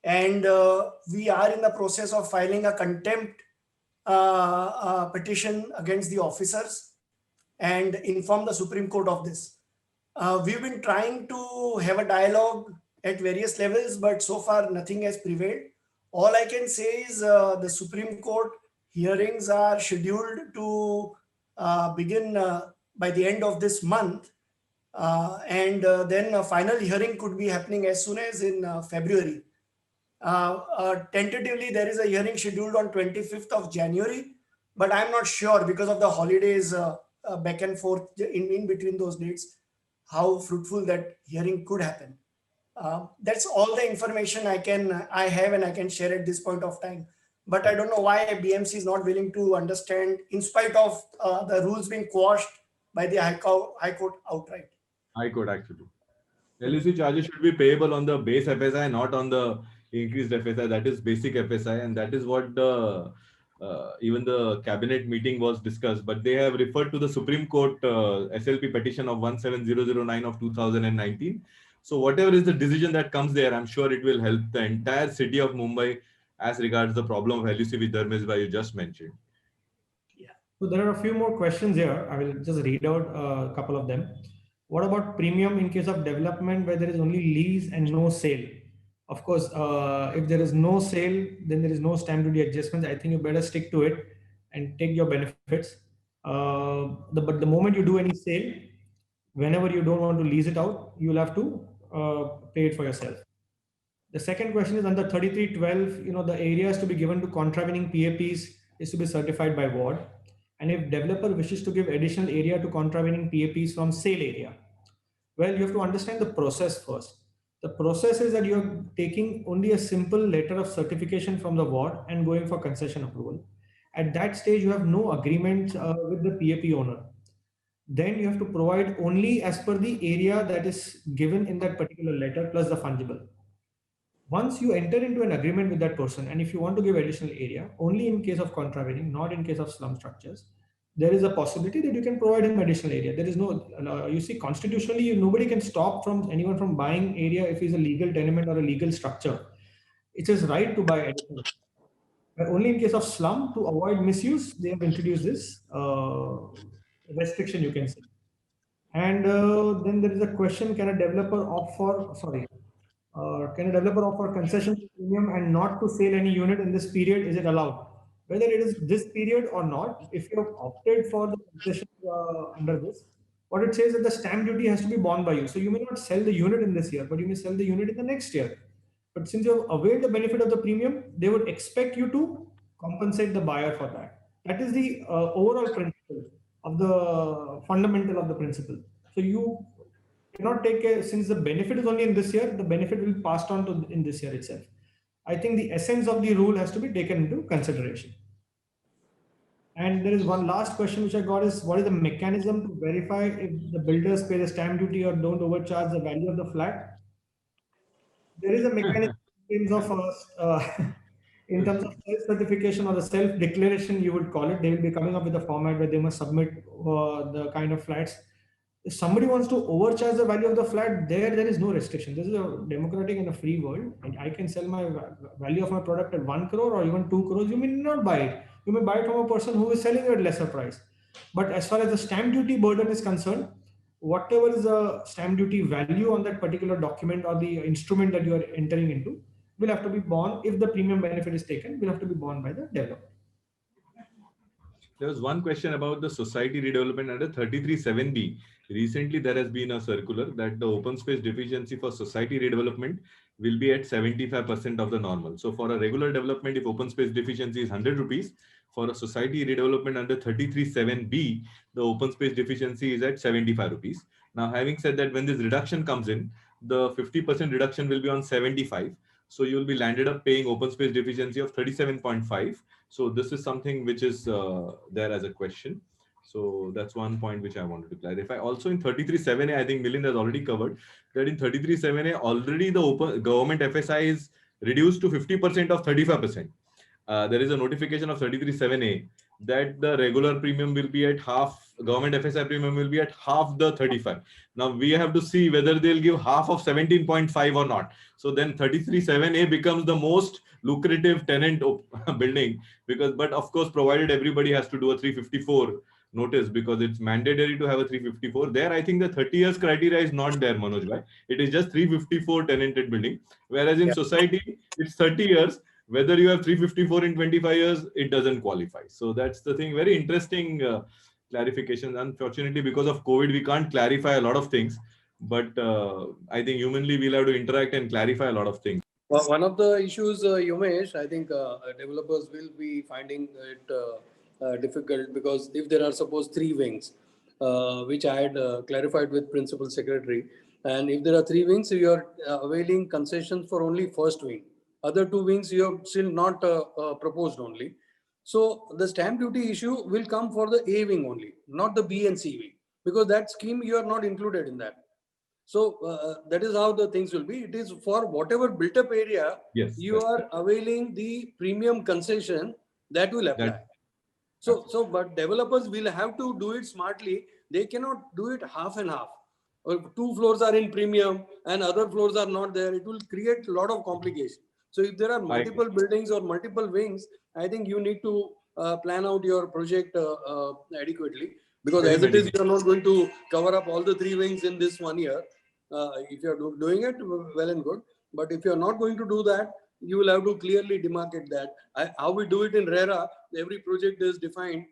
And we are in the process of filing a contempt petition against the officers and inform the Supreme Court of this. We've been trying to have a dialogue at various levels, but so far nothing has prevailed. All I can say is the Supreme Court hearings are scheduled to begin by the end of this month. And then a final hearing could be happening as soon as in February. Tentatively, there is a hearing scheduled on 25th of January, but I'm not sure because of the holidays back and forth in between those dates, how fruitful that hearing could happen. That's all the information I have and I can share at this point of time. But I don't know why BMC is not willing to understand in spite of the rules being quashed by the High Court outright. High Court actually. LUC charges should be payable on the base FSI, not on the increased FSI. That is basic FSI, and that is what the even the cabinet meeting was discussed. But they have referred to the Supreme Court SLP petition of 17009 of 2019. So whatever is the decision that comes there, I'm sure it will help the entire city of Mumbai as regards the problem of LUC with Dharmesh bhai you just mentioned. Yeah. So there are a few more questions here. I will just read out a couple of them. What about premium in case of development where there is only lease and no sale? Of course, if there is no sale, then there is no stamp duty adjustments. I think you better stick to it and take your benefits. But the moment you do any sale, whenever you don't want to lease it out, you will have to pay it for yourself. The second question is under 3312, the areas to be given to contravening PAPs is to be certified by ward. And if developer wishes to give additional area to contravening PAPs from sale area, well, you have to understand the process first. The process is that you're taking only a simple letter of certification from the ward and going for concession approval. At that stage, you have no agreement with the PAP owner. Then you have to provide only as per the area that is given in that particular letter plus the fungible. Once you enter into an agreement with that person, and if you want to give additional area, only in case of contravening, not in case of slum structures, there is a possibility that you can provide him additional area. There is no, you see, constitutionally, nobody can stop anyone from buying area if he's a legal tenement or a legal structure. It's his right to buy additional. But only in case of slum, to avoid misuse, they have introduced this restriction, you can say. And then there is a question: can a developer can a developer offer concession premium and not to sell any unit in this period? Is it allowed? Whether it is this period or not, if you have opted for the concession under this, what it says is that the stamp duty has to be borne by you. So you may not sell the unit in this year, but you may sell the unit in the next year. But since you have availed the benefit of the premium, they would expect you to compensate the buyer for that. That is the overall principle of the fundamental of the principle. So you cannot take since the benefit is only in this year, the benefit will be passed on to in this year itself. I think the essence of the rule has to be taken into consideration. And there is one last question which I got is, what is the mechanism to verify if the builders pay the stamp duty or don't overcharge the value of the flat? There is a mechanism in terms of self-certification or the self-declaration, you would call it. They will be coming up with a format where they must submit the kind of flats. If somebody wants to overcharge the value of the flat, there is no restriction. This is a democratic and a free world, and I can sell my value of my product at 1 crore or even 2 crores. You may not buy it. You may buy it from a person who is selling it at lesser price. But as far as the stamp duty burden is concerned, whatever is the stamp duty value on that particular document or the instrument that you are entering into will have to be borne. If the premium benefit is taken, will have to be borne by the developer. There was one question about the society redevelopment under 33(7)(b). Recently, there has been a circular that the open space deficiency for society redevelopment will be at 75% of the normal. So for a regular development, if open space deficiency is 100 rupees, for a society redevelopment under 33(7)(b), the open space deficiency is at 75 rupees. Now, having said that, when this reduction comes in, the 50% reduction will be on 75. So you will be landed up paying open space deficiency of 37.5. So this is something which is there as a question. So that's one point which I wanted to clarify. Also in 33(7)(a), I think Milind has already covered that in 33(7)(a), already the open government FSI is reduced to 50% of 35%. There is a notification of 33(7)(a) that the regular premium will be at half, government FSI premium will be at half the 35. Now we have to see whether they'll give half of 17.5 or not. So then 33(7)(a) becomes the most lucrative tenant building, because, but of course, provided everybody has to do a 354 notice, because it's mandatory to have a 354. There, I think the 30 years criteria is not there, Manoj bhai. It is just 354 tenanted building. Whereas in society, it's 30 years. Whether you have 354 in 25 years, it doesn't qualify. So that's the thing. Very interesting clarification. Unfortunately, because of COVID, we can't clarify a lot of things. But I think humanly, we'll have to interact and clarify a lot of things. Well, one of the issues, Yomesh, I think developers will be finding it difficult, because if there are suppose 3 wings, which I had clarified with Principal Secretary, and if there are 3 wings, you are availing concessions for only first wing. Other 2 wings you have still not proposed only. So the stamp duty issue will come for the A wing only, not the B and C wing, because that scheme you are not included in that. So that is how the things will be. It is for whatever built up area, yes, you are availing the premium concession that will apply. But developers will have to do it smartly. They cannot do it half and half. Or 2 floors are in premium and other floors are not there. It will create a lot of complication. So if there are multiple buildings or multiple wings, I think you need to plan out your project adequately. Because Very as it is, many. you are not going to cover up all the 3 wings in this 1 year. If you are doing it, well and good. But if you are not going to do that, you will have to clearly demarcate that. How we do it in RERA, every project is defined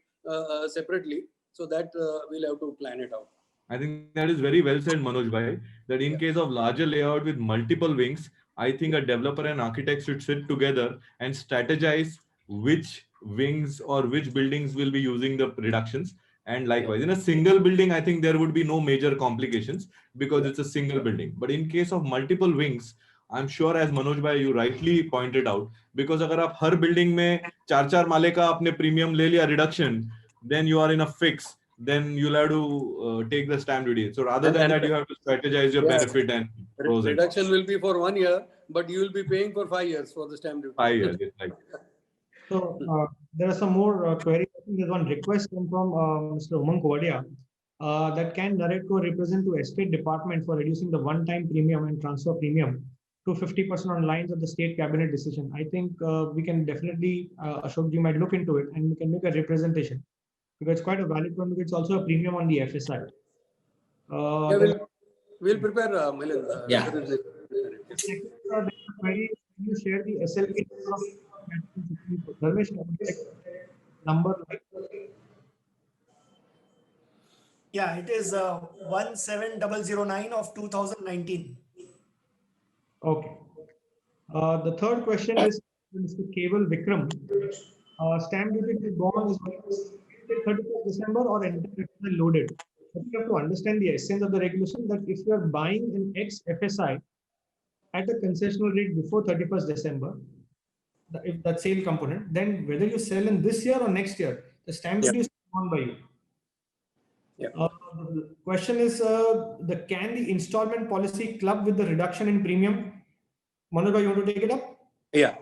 separately. So that we'll have to plan it out. I think that is very well said, Manoj Bhai, that in case of larger layout with multiple wings, I think a developer and architect should sit together and strategize which wings or which buildings will be using the reductions. And likewise, in a single building, I think there would be no major complications because it's a single building. But in case of multiple wings, I'm sure, as Manoj Bhai, you rightly pointed out, because अगर आप हर building में 4 माले का आपने premium ले लिया reduction, then you are in a fix. Then you'll have to take the stamp duty. So rather than that, you have to strategize your benefit and pros and cons. Reduction will be for 1 year, but you will be paying for 5 years for the stamp duty. 5 years, yes, like. So there are some more queries. There's one request from Mr. Umang Kovadia that can NAREDCO represent to estate department for reducing the one-time premium and transfer premium to 50% on lines of the state cabinet decision. I think we can definitely, Ashok ji might look into it and we can make a representation because it's quite a valid one. It's also a premium on the FSI. We'll prepare, Milind. Can you share the SLP number? Yeah, it is 17009 of 2019. Okay. The third question is Mr. Keval Vikram. Stamp duty to bond is 31st December or entirely loaded. But you have to understand the essence of the regulation that if you are buying an ex FSI at a concessional rate before 31st December, if that sale component, then whether you sell in this year or next year, the stamp duty is on by you. The question is, can the installment policy club with the reduction in premium? Manoj, you want to take it up? Yeah,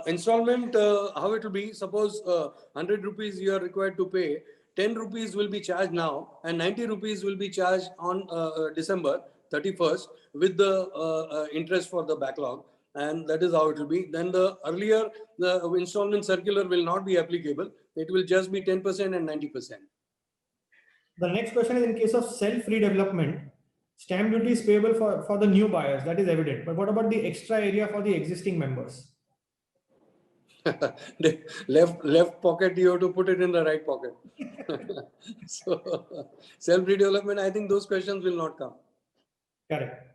installment, how it will be, suppose 100 rupees you are required to pay, 10 rupees will be charged now and 90 rupees will be charged on December 31st with the interest for the backlog. And that is how it will be. Then the earlier, the installment circular will not be applicable. It will just be 10% and 90%. The next question is in case of self-redevelopment, stamp duty is payable for the new buyers, that is evident. But what about the extra area for the existing members? The left pocket, you have to put it in the right pocket. So self-redevelopment, I think those questions will not come. Correct.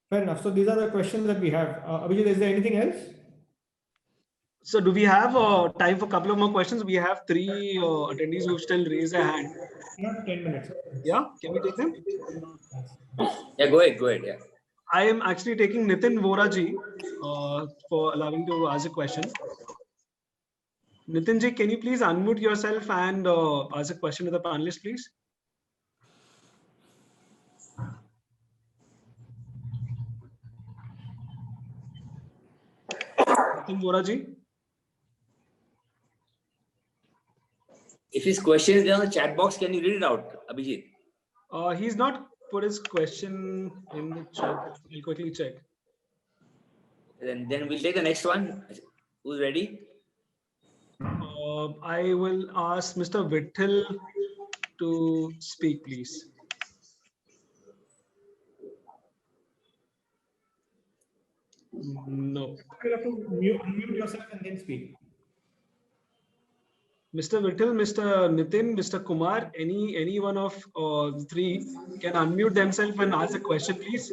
Fair enough. So these are the questions that we have. Abhijit, is there anything else? So do we have time for a couple of more questions? We have 3 attendees who still raise their hand. Not 10 minutes. Yeah, can we take them? Yeah, go ahead. Yeah. I am actually taking Nitin Voraji for allowing to ask a question. Nitin ji, can you please unmute yourself and ask a question to the panelists, please? Nitin Voraji. If his question is there on the chat box, can you read it out, Abhijit? He's not put his question in the chat. I'll quickly check. Then we'll take the next one. Who's ready? I will ask Mr. Vittal to speak, please. No. You have to unmute yourself and then speak. Mr. Vittal, Mr. Nitin, Mr. Kumar, any one of the 3 can unmute themselves and ask a question, please.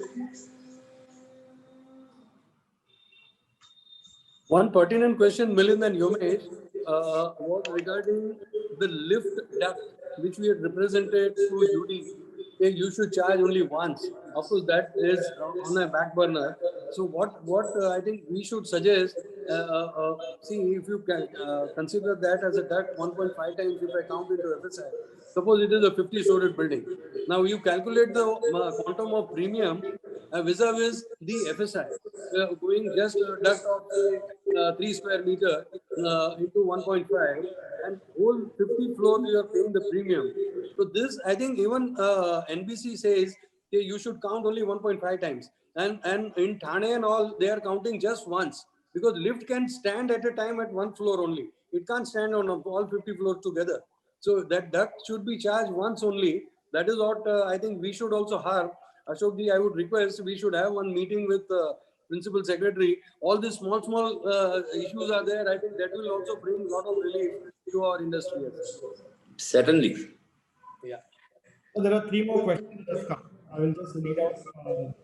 One pertinent question, Milind and Yomesh, was regarding the lift duct, which we had represented through UD. You should charge only once. Of course, that is on a back burner. So what I think we should suggest, see if you can consider that as a duct 1.5 times if I count into FSI. Suppose it is a 50-story building. Now you calculate the quantum of premium vis-a-vis the FSI, going just a duct of 3 square meter into 1.5 and whole 50 floors you are paying the premium. So this, I think even NBC says you should count only 1.5 times. And in Thane and all, they are counting just once because lift can stand at a time at 1 floor only. it can't stand on all 50 floors together. So that duct should be charged once only. That is what I think we should also have. Ashokji, I would request we should have one meeting with Principal Secretary. All these small issues are there. I think that will also bring a lot of relief to our industry. Certainly. Yeah. So there are 3 more questions that have come. I will just read out.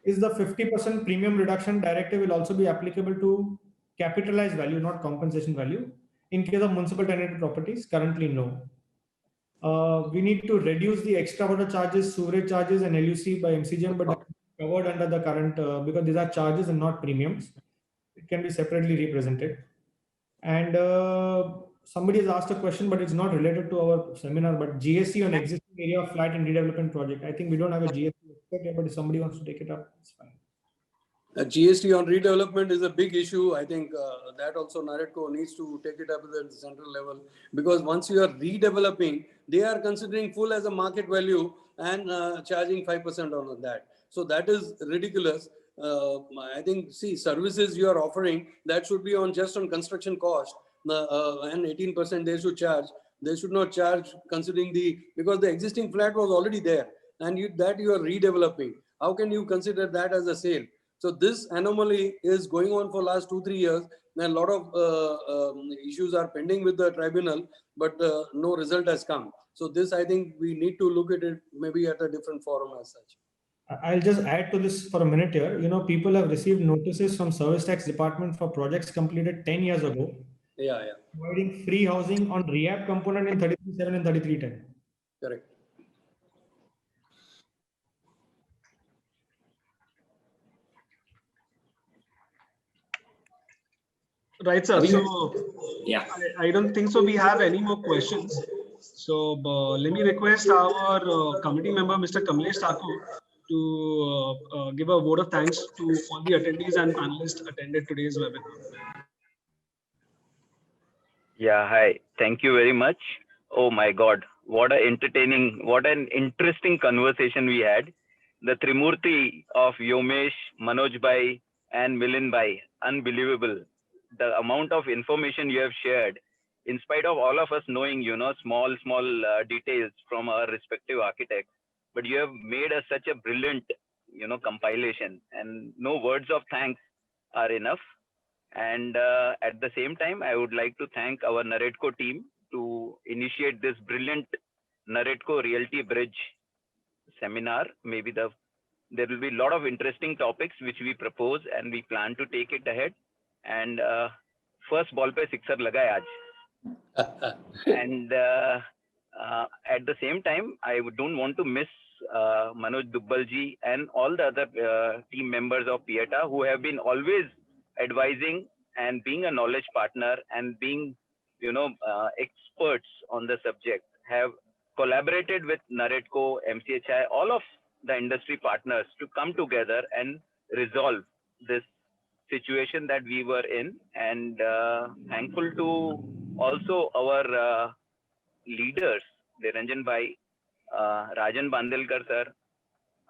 Is the 50% premium reduction directive will also be applicable to capitalized value, not compensation value? In case of municipal tenanted properties, currently no. We need to reduce the extra water charges, sewerage charges, and LUC by MCGM, but that's covered under the current because these are charges and not premiums. It can be separately represented. And somebody has asked a question, but it's not related to our seminar. But GST on existing area of flat and redevelopment project. I think we don't have a GST expert here, but if somebody wants to take it up, it's fine. GST on redevelopment is a big issue. I think that also NAREDCO needs to take it up at the central level, because once you are redeveloping, they are considering full as a market value and charging 5% on that. So that is ridiculous. I think, see, services you are offering, that should be on just on construction cost, and 18% they should charge. They should not charge considering because the existing flat was already there, and you are redeveloping. How can you consider that as a sale? So this anomaly is going on for last 2-3 years, and a lot of issues are pending with the tribunal, but no result has come. So this, I think we need to look at it maybe at a different forum as such. I'll just add to this for a minute here. You know, people have received notices from Service Tax Department for projects completed 10 years ago. Yeah. Providing free housing on rehab component in 33.7 and 33.10. Correct. Right, sir. So yeah, I don't think so. We have any more questions. So let me request our committee member, Mr. Kamlesh Thakur, to give a vote of thanks to all the attendees and panelists attended today's webinar. Yeah, hi. Thank you very much. Oh my God, what an interesting conversation we had. The Trimurti of Yomesh, Manoj Bhai, and Milind Bhai, unbelievable. The amount of information you have shared, in spite of all of us knowing, small details from our respective architects, but you have made such a brilliant, compilation, and no words of thanks are enough. And at the same time, I would like to thank our NAREDCO team to initiate this brilliant NAREDCO Realty Bridge seminar. Maybe there will be a lot of interesting topics which we propose, and we plan to take it ahead. And first ball pe sixer laga hai aaj. And at the same time, I don't want to miss Manoj Dubbal ji and all the other team members of Pieta who have been always advising and being a knowledge partner and being, experts on the subject, have collaborated with NAREDCO, MCHI, all of the industry partners to come together and resolve this situation that we were in. And thankful to also our leaders, Niranjan Bhai, Rajan Bandelkar sir,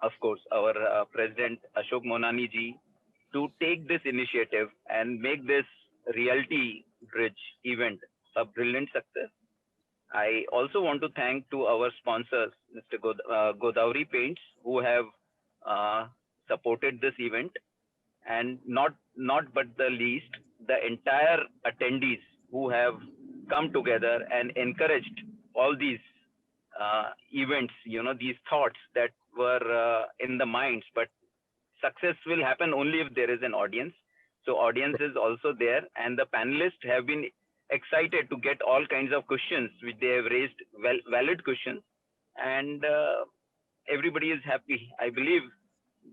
of course, our President Ashok Monani ji, to take this initiative and make this Realty Bridge event a brilliant success. I also want to thank to our sponsors, Mr. Godavari Paints, who have supported this event, and not but the least, the entire attendees who have come together and encouraged all these events, these thoughts that were in the minds, but success will happen only if there is an audience. So audience is also there, and the panelists have been excited to get all kinds of questions which they have raised, valid questions, and everybody is happy. I believe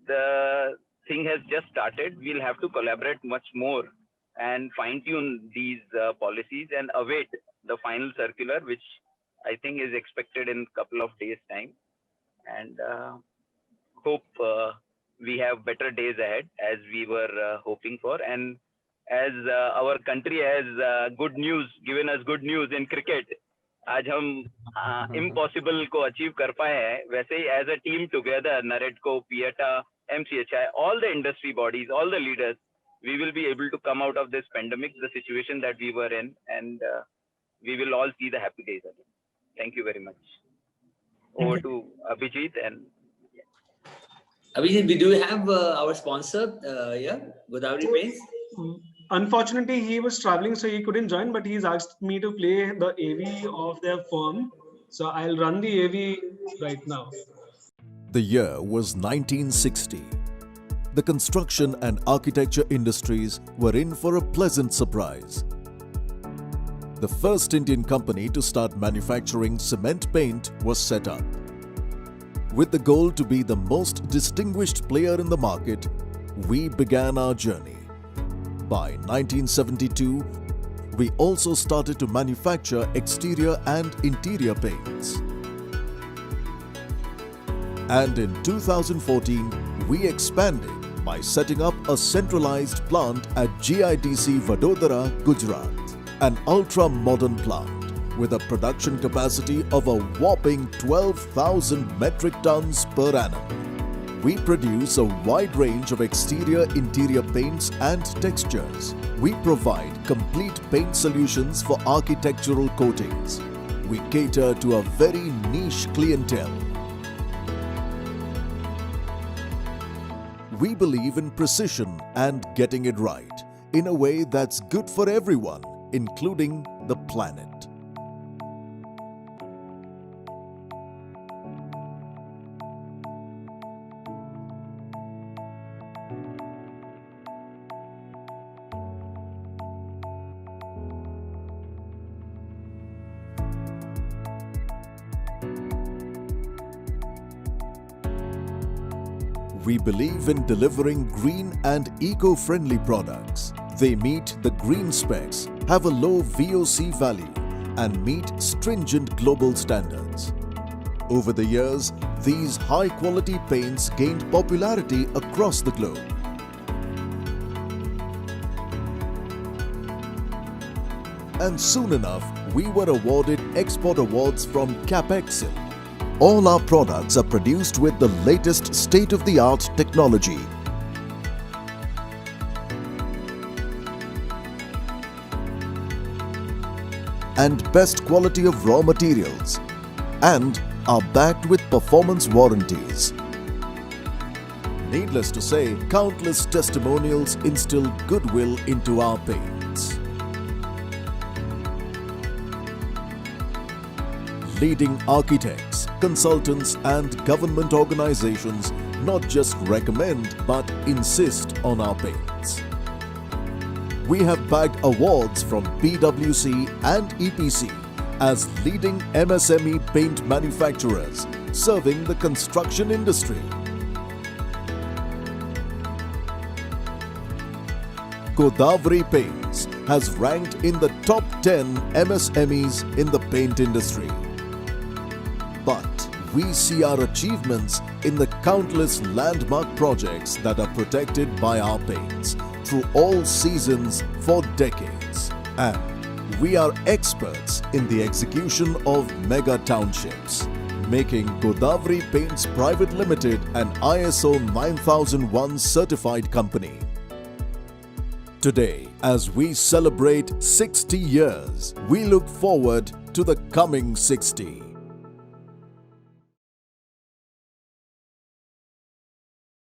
the thing has just started. We'll have to collaborate much more and fine tune these policies and await the final circular, which I think is expected in a couple of days' time. And hope we have better days ahead as we were hoping for. And as our country has given us good news in cricket, आज हम impossible को achieve कर पाए हैं. वैसे ही as a team together, NAREDCO, Pieta, MCHI, all the industry bodies, all the leaders, we will be able to come out of this pandemic, the situation that we were in, and we will all see the happy days again. Thank you very much. Over to Abhijit. And Abhijit, we do have our sponsor, Godavari Paints. Unfortunately, he was traveling, so he couldn't join, but he's asked me to play the AV of their firm. So I'll run the AV right now. The year was 1960. The construction and architecture industries were in for a pleasant surprise. The first Indian company to start manufacturing cement paint was set up. With the goal to be the most distinguished player in the market, we began our journey. By 1972, we also started to manufacture exterior and interior paints. And in 2014, we expanded by setting up a centralized plant at GIDC Vadodara, Gujarat, an ultra-modern plant with a production capacity of a whopping 12,000 metric tons per annum. We produce a wide range of exterior-interior paints and textures. We provide complete paint solutions for architectural coatings. We cater to a very niche clientele. We believe in precision and getting it right in a way that's good for everyone, including the planet. We believe in delivering green and eco-friendly products. They meet the green specs, have a low VOC value, and meet stringent global standards. Over the years, these high-quality paints gained popularity across the globe. And soon enough, we were awarded export awards from CapExil. All our products are produced with the latest state-of-the-art technology. And best quality of raw materials, and are backed with performance warranties. Needless to say, countless testimonials instill goodwill into our paints. Leading architects, consultants and government organizations not just recommend but insist on our paints. We have bagged awards from PwC and EPC as leading MSME paint manufacturers serving the construction industry. Godavari Paints has ranked in the top 10 MSMEs in the paint industry. But we see our achievements in the countless landmark projects that are protected by our paints through all seasons for decades. And we are experts in the execution of mega townships, making Godavari Paints Private Limited an ISO 9001 certified company. Today, as we celebrate 60 years, we look forward to the coming 60.